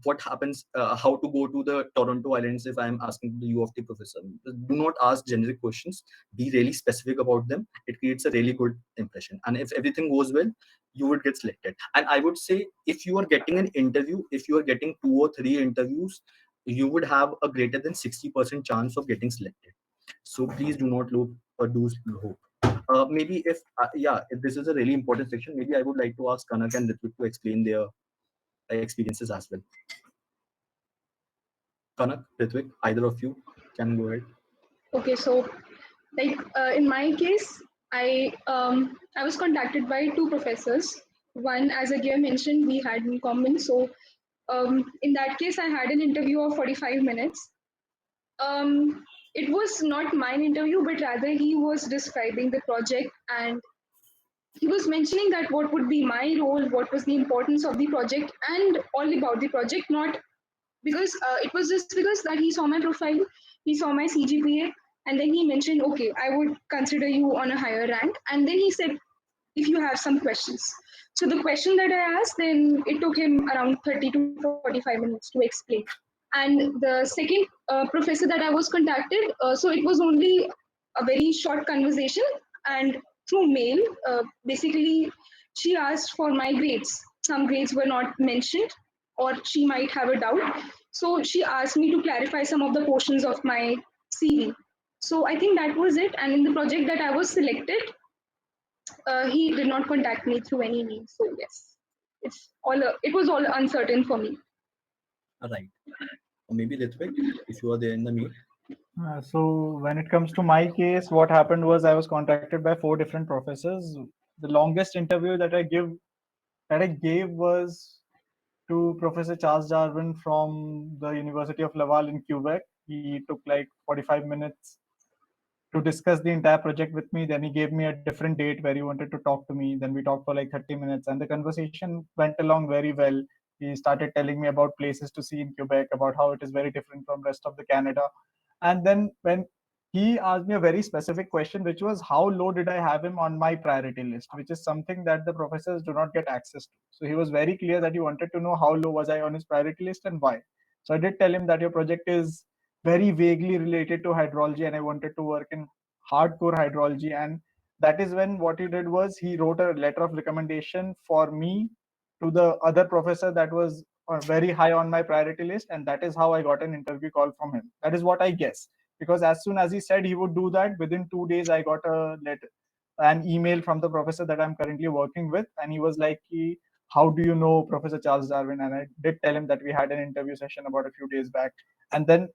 what happens, how to go to the Toronto Islands if I'm asking the U of T professor. Do not ask generic questions. Be really specific about them. It creates a really good impression. And if everything goes well, you would get selected. And I would say, if you are getting an interview, if you are getting 2 or 3 interviews, you would have a greater than 60% chance of getting selected. So please do not lose hope. Maybe if this is a really important section, maybe I would like to ask Kanak and Ritvik to explain their experiences as well. Kanak, Ritvik, either of you can go ahead. Okay, so like in my case, I was contacted by two professors. One, as Agya mentioned, we had in common. So in that case, I had an interview of 45 minutes. Um, it was not my interview, but rather he was describing the project, and he was mentioning that what would be my role, what was the importance of the project, and all about the project. Not because it was just because that he saw my profile, he saw my CGPA, and then he mentioned, okay, I would consider you on a higher rank, and then he said, if you have some questions. So the question that I asked, then it took him around 30 to 45 minutes to explain. And the second professor that I was contacted, so it was only a very short conversation, and through mail, basically, she asked for my grades. Some grades were not mentioned, or she might have a doubt. So she asked me to clarify some of the portions of my CV. So I think that was it. And in the project that I was selected, he did not contact me through any means. So yes, it was all uncertain for me. Right. Or maybe Ritvik, if you are there in the meet. So when it comes to my case, what happened was I was contacted by four different professors. The longest interview that I gave was to Professor Charles Darwin from the University of Laval in Quebec. He took like 45 minutes to discuss the entire project with me. Then he gave me a different date where he wanted to talk to me. Then we talked for like 30 minutes, and the conversation went along very well. He started telling me about places to see in Quebec, about how it is very different from rest of the Canada. And then when he asked me a very specific question, which was how low did I have him on my priority list, which is something that the professors do not get access to. So he was very clear that he wanted to know how low was I on his priority list and why. So I did tell him that your project is very vaguely related to hydrology and I wanted to work in hardcore hydrology. And that is when what he did was he wrote a letter of recommendation for me to the other professor that was very high on my priority list, and that is how I got an interview call from him. That is what I guess, because as soon as he said he would do that, within 2 days I got a letter, an email from the professor that I'm currently working with, and he was like, "How do you know Professor Charles Darwin?" And I did tell him that we had an interview session about a few days back, and then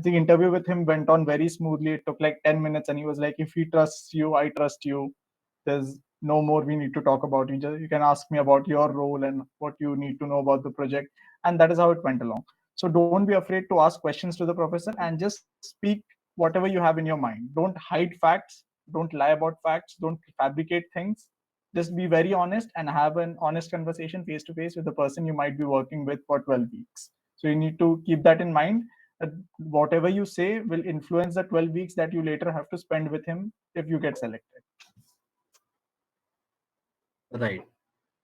the interview with him went on very smoothly. It took like 10 minutes, and he was like, "If he trusts you, I trust you. There's no more we need to talk about. You can ask me about your role and what you need to know about the project." And that is how it went along. So don't be afraid to ask questions to the professor and just speak whatever you have in your mind. Don't hide facts, don't lie about facts, don't fabricate things. Just be very honest and have an honest conversation face to face with the person you might be working with for 12 weeks. So you need to keep that in mind, that whatever you say will influence the 12 weeks that you later have to spend with him if you get selected. Right.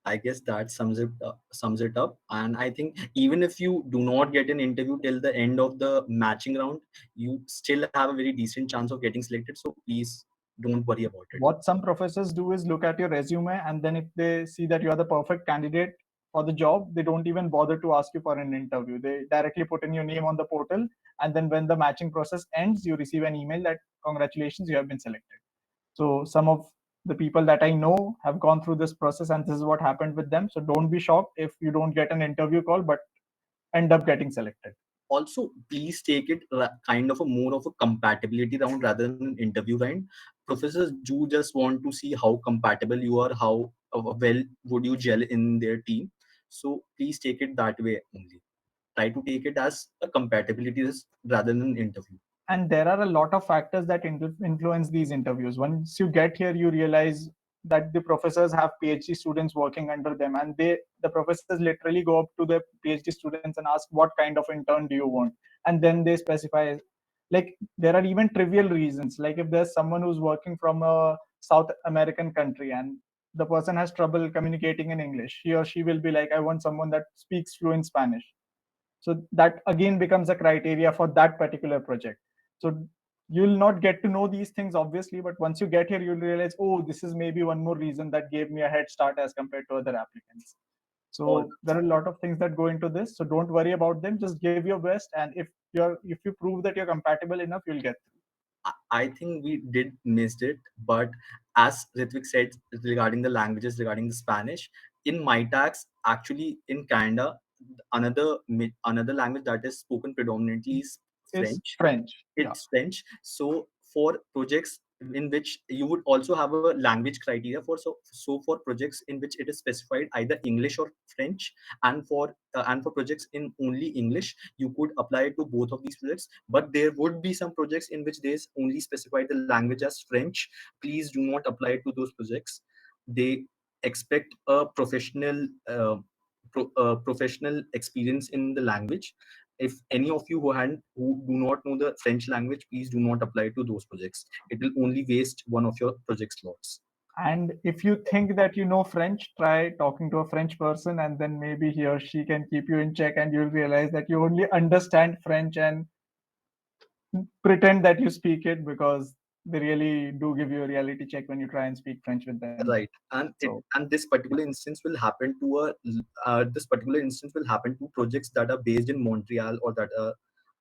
I guess that sums it up. And I think even if you do not get an interview till the end of the matching round, you still have a very decent chance of getting selected. So please don't worry about it. What some professors do is look at your resume, and then if they see that you are the perfect candidate for the job, they don't even bother to ask you for an interview. They directly put in your name on the portal, and then when the matching process ends, you receive an email that congratulations, you have been selected. So some of the people that I know have gone through this process, and this is what happened with them. So don't be shocked if you don't get an interview call but end up getting selected. Also, please take it kind of a more of a compatibility round rather than an interview round. Professors do just want to see how compatible you are, how well would you gel in their team. So please take it that way only. Try to take it as a compatibility test rather than an interview. And there are a lot of factors that influence these interviews. Once you get here, you realize that the professors have PhD students working under them, and the professors literally go up to the PhD students and ask, what kind of intern do you want? And then they specify, like, there are even trivial reasons, like if there's someone who's working from a South American country and the person has trouble communicating in English, he or she will be like, I want someone that speaks fluent Spanish. So that again becomes a criteria for that particular project. So you'll not get to know these things obviously, but once you get here, you'll realize, oh, this is maybe one more reason that gave me a head start as compared to other applicants. All So there are a lot of things that go into this. So don't worry about them. Just give your best, and if you prove that you're compatible enough, you'll get through. I think we did missed it, but as Ritvik said regarding the languages, regarding the Spanish, in my tax, actually in Canada, another language that is spoken predominantly is Is French. French. Yeah. It's French. So for projects in which you would also have a language criteria for, so for projects in which it is specified either English or French, and for projects in only English, you could apply it to both of these projects. But there would be some projects in which there's only specified the language as French. Please do not apply it to those projects. They expect a professional experience in the language. If any of you who do not know the French language, please do not apply to those projects. It will only waste one of your project slots. And if you think that you know French, try talking to a French person, and then maybe he or she can keep you in check, and you'll realize that you only understand French and pretend that you speak it, because they really do give you a reality check when you try and speak French with them. Right. And So, this particular instance will happen to projects that are based in Montreal, or that are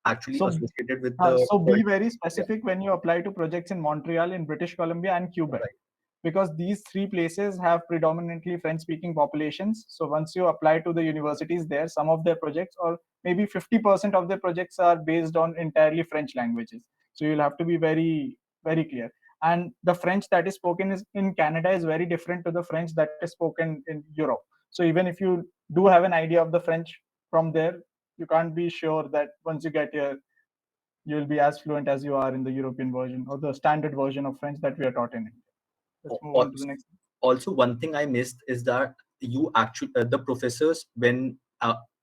actually so associated with the So be world. very Yeah. specific when you apply to projects in Montreal, in British Columbia, and Quebec, Right. because these three places have predominantly French speaking populations. So once you apply to the universities there, some of their projects, or maybe 50% of their projects, are based on entirely French languages. So you'll have to be very, very clear. And the French that is spoken in Canada is very different to the French that is spoken in Europe. So even if you do have an idea of the French from there, you can't be sure that once you get here, you'll be as fluent as you are in the European version or the standard version of French that we are taught in India. Let's move on to the next. Also, one thing I missed is that you actually the professors, when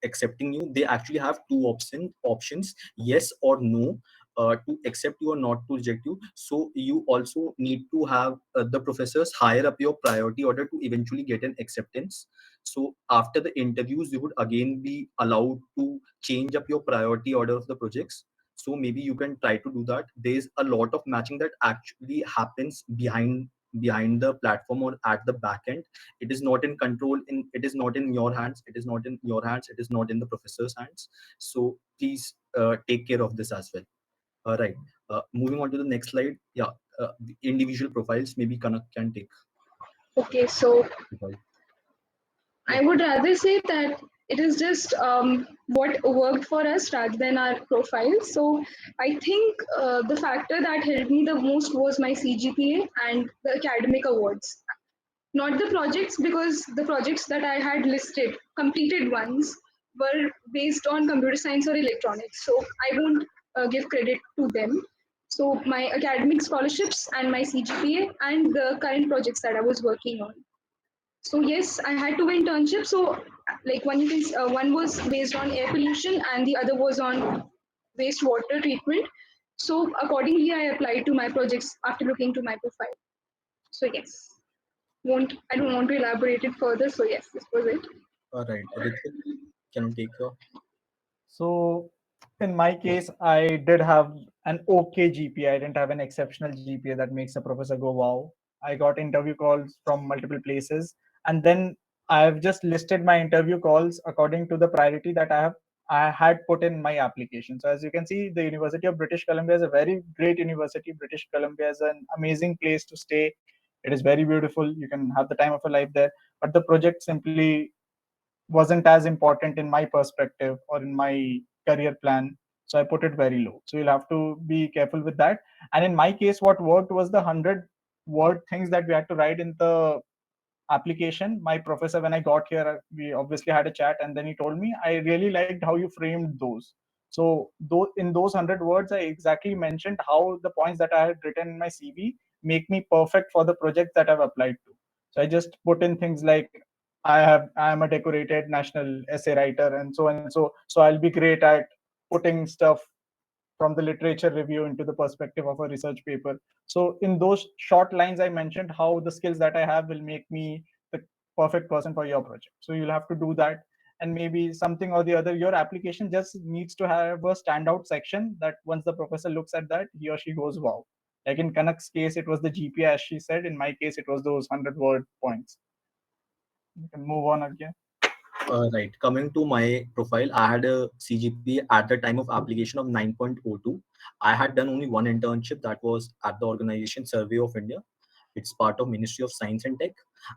accepting you, they actually have two options, yes or no, to accept you or not to reject you. So you also need to have the professors higher up your priority order to eventually get an acceptance. So after the interviews, you would again be allowed to change up your priority order of the projects. So maybe you can try to do that. There's a lot of matching that actually happens behind the platform or at the back end. It is not in control, it is not in your hands, it is not in your hands, it is not in the professor's hands. So please take care of this as well. All right. Moving on to the next slide. Yeah. The individual profiles, maybe Kanak can take Okay, so profile. Yeah. I would rather say that it is just what worked for us rather than our profile. So I think the factor that helped me the most was my CGPA and the academic awards. Not the projects, because the projects that I had listed, completed ones, were based on computer science or electronics. So I won't give credit to them. So my academic scholarships and my CGPA and the current projects that I was working on. So yes, I had two internships. So like one was based on air pollution and the other was on wastewater treatment. So accordingly, I applied to my projects after looking to my profile. So yes, won't I don't want to elaborate it further. So yes, this was it. All right. Ritik, can you take your So in my case, I did have an okay GPA. I didn't have an exceptional GPA that makes a professor go wow. I got interview calls from multiple places, and then I've just listed my interview calls according to the priority that I had put in my application. So as you can see, the University of British Columbia is a very great university. British Columbia is an amazing place to stay. It is very beautiful. You can have the time of your life there. But the project simply wasn't as important in my perspective or in my career plan. So I put it very low. So you'll have to be careful with that. And in my case, what worked was the 100-word things that we had to write in the application. My professor, when I got here, we obviously had a chat, and then he told me, I really liked how you framed those. So in those 100 words, I exactly mentioned how the points that I had written in my CV make me perfect for the project that I've applied to. So I just put in things like, I am a decorated national essay writer, and so and so. So I'll be great at putting stuff from the literature review into the perspective of a research paper. So in those short lines, I mentioned how the skills that I have will make me the perfect person for your project. So you'll have to do that. And maybe something or the other, your application just needs to have a standout section that once the professor looks at that, he or she goes, wow. Like in Kanak's case, it was the GPA, as she said. In my case, it was those 100-word points. You can move on again. Right. Coming to my profile, I had a CGPA at the time of application of 9.02. I had done only one internship, that was at the organization Survey of India. It's part of Ministry of Science and Tech.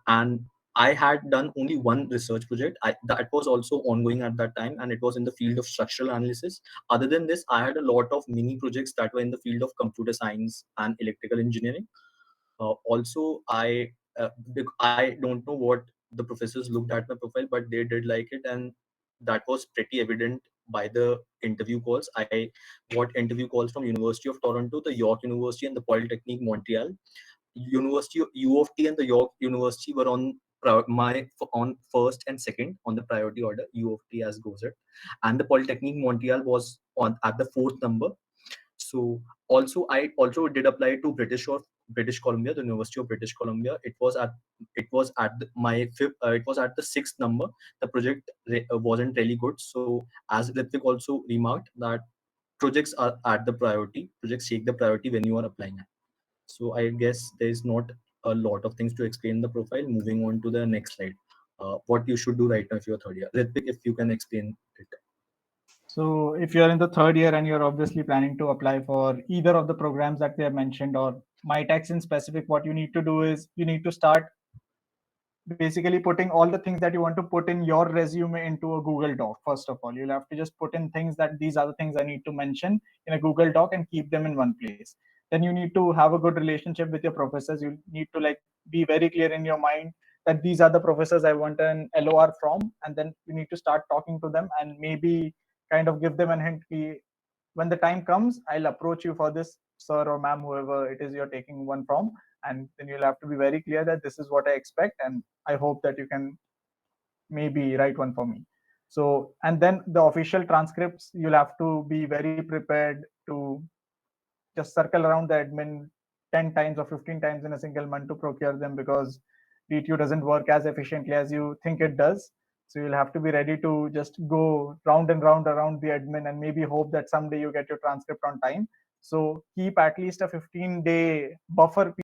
And I had done only one research project. That was also ongoing at that time, and it was in the field of structural analysis. Other than this, I had a lot of mini projects that were in the field of computer science and electrical engineering. Also, I don't know what the professors looked at my profile, but they did like it, and that was pretty evident by the interview calls. I got interview calls from University of Toronto, the York University, and the Polytechnique Montreal. University of U of T and the York University were on on first and second on the priority order. U of T as goes it, and the Polytechnique Montreal was on at the fourth number. So also I also did apply to British Columbia, the University of British Columbia. It was at the sixth number. The project wasn't really good. So as Ritvik also remarked that projects are at the priority. Projects take the priority when you are applying. So I guess there is not a lot of things to explain the profile. Moving on to the next slide. What you should do right now if you're third year. Ritvik, if you can explain it. So if you're in the third year and you're obviously planning to apply for either of the programs that we have mentioned or MyTax in specific, what you need to do is you need to start basically putting all the things that you want to put in your resume into a Google Doc. First of all, you'll have to just put in things that these are the things I need to mention in a Google Doc and keep them in one place. Then you need to have a good relationship with your professors. You need to like be very clear in your mind that these are the professors I want an LOR from, and then you need to start talking to them and maybe kind of give them a hint. When the time comes, I'll approach you for this, sir or ma'am, whoever it is you're taking one from, and then you'll have to be very clear that this is what I expect, and I hope that you can maybe write one for me. So, and then the official transcripts, you'll have to be very prepared to just circle around the admin 10 times or 15 times in a single month to procure them, because DTU doesn't work as efficiently as you think it does. So you'll have to be ready to just go round and round around the admin and maybe hope that someday you get your transcript on time. So keep at least a 15-day buffer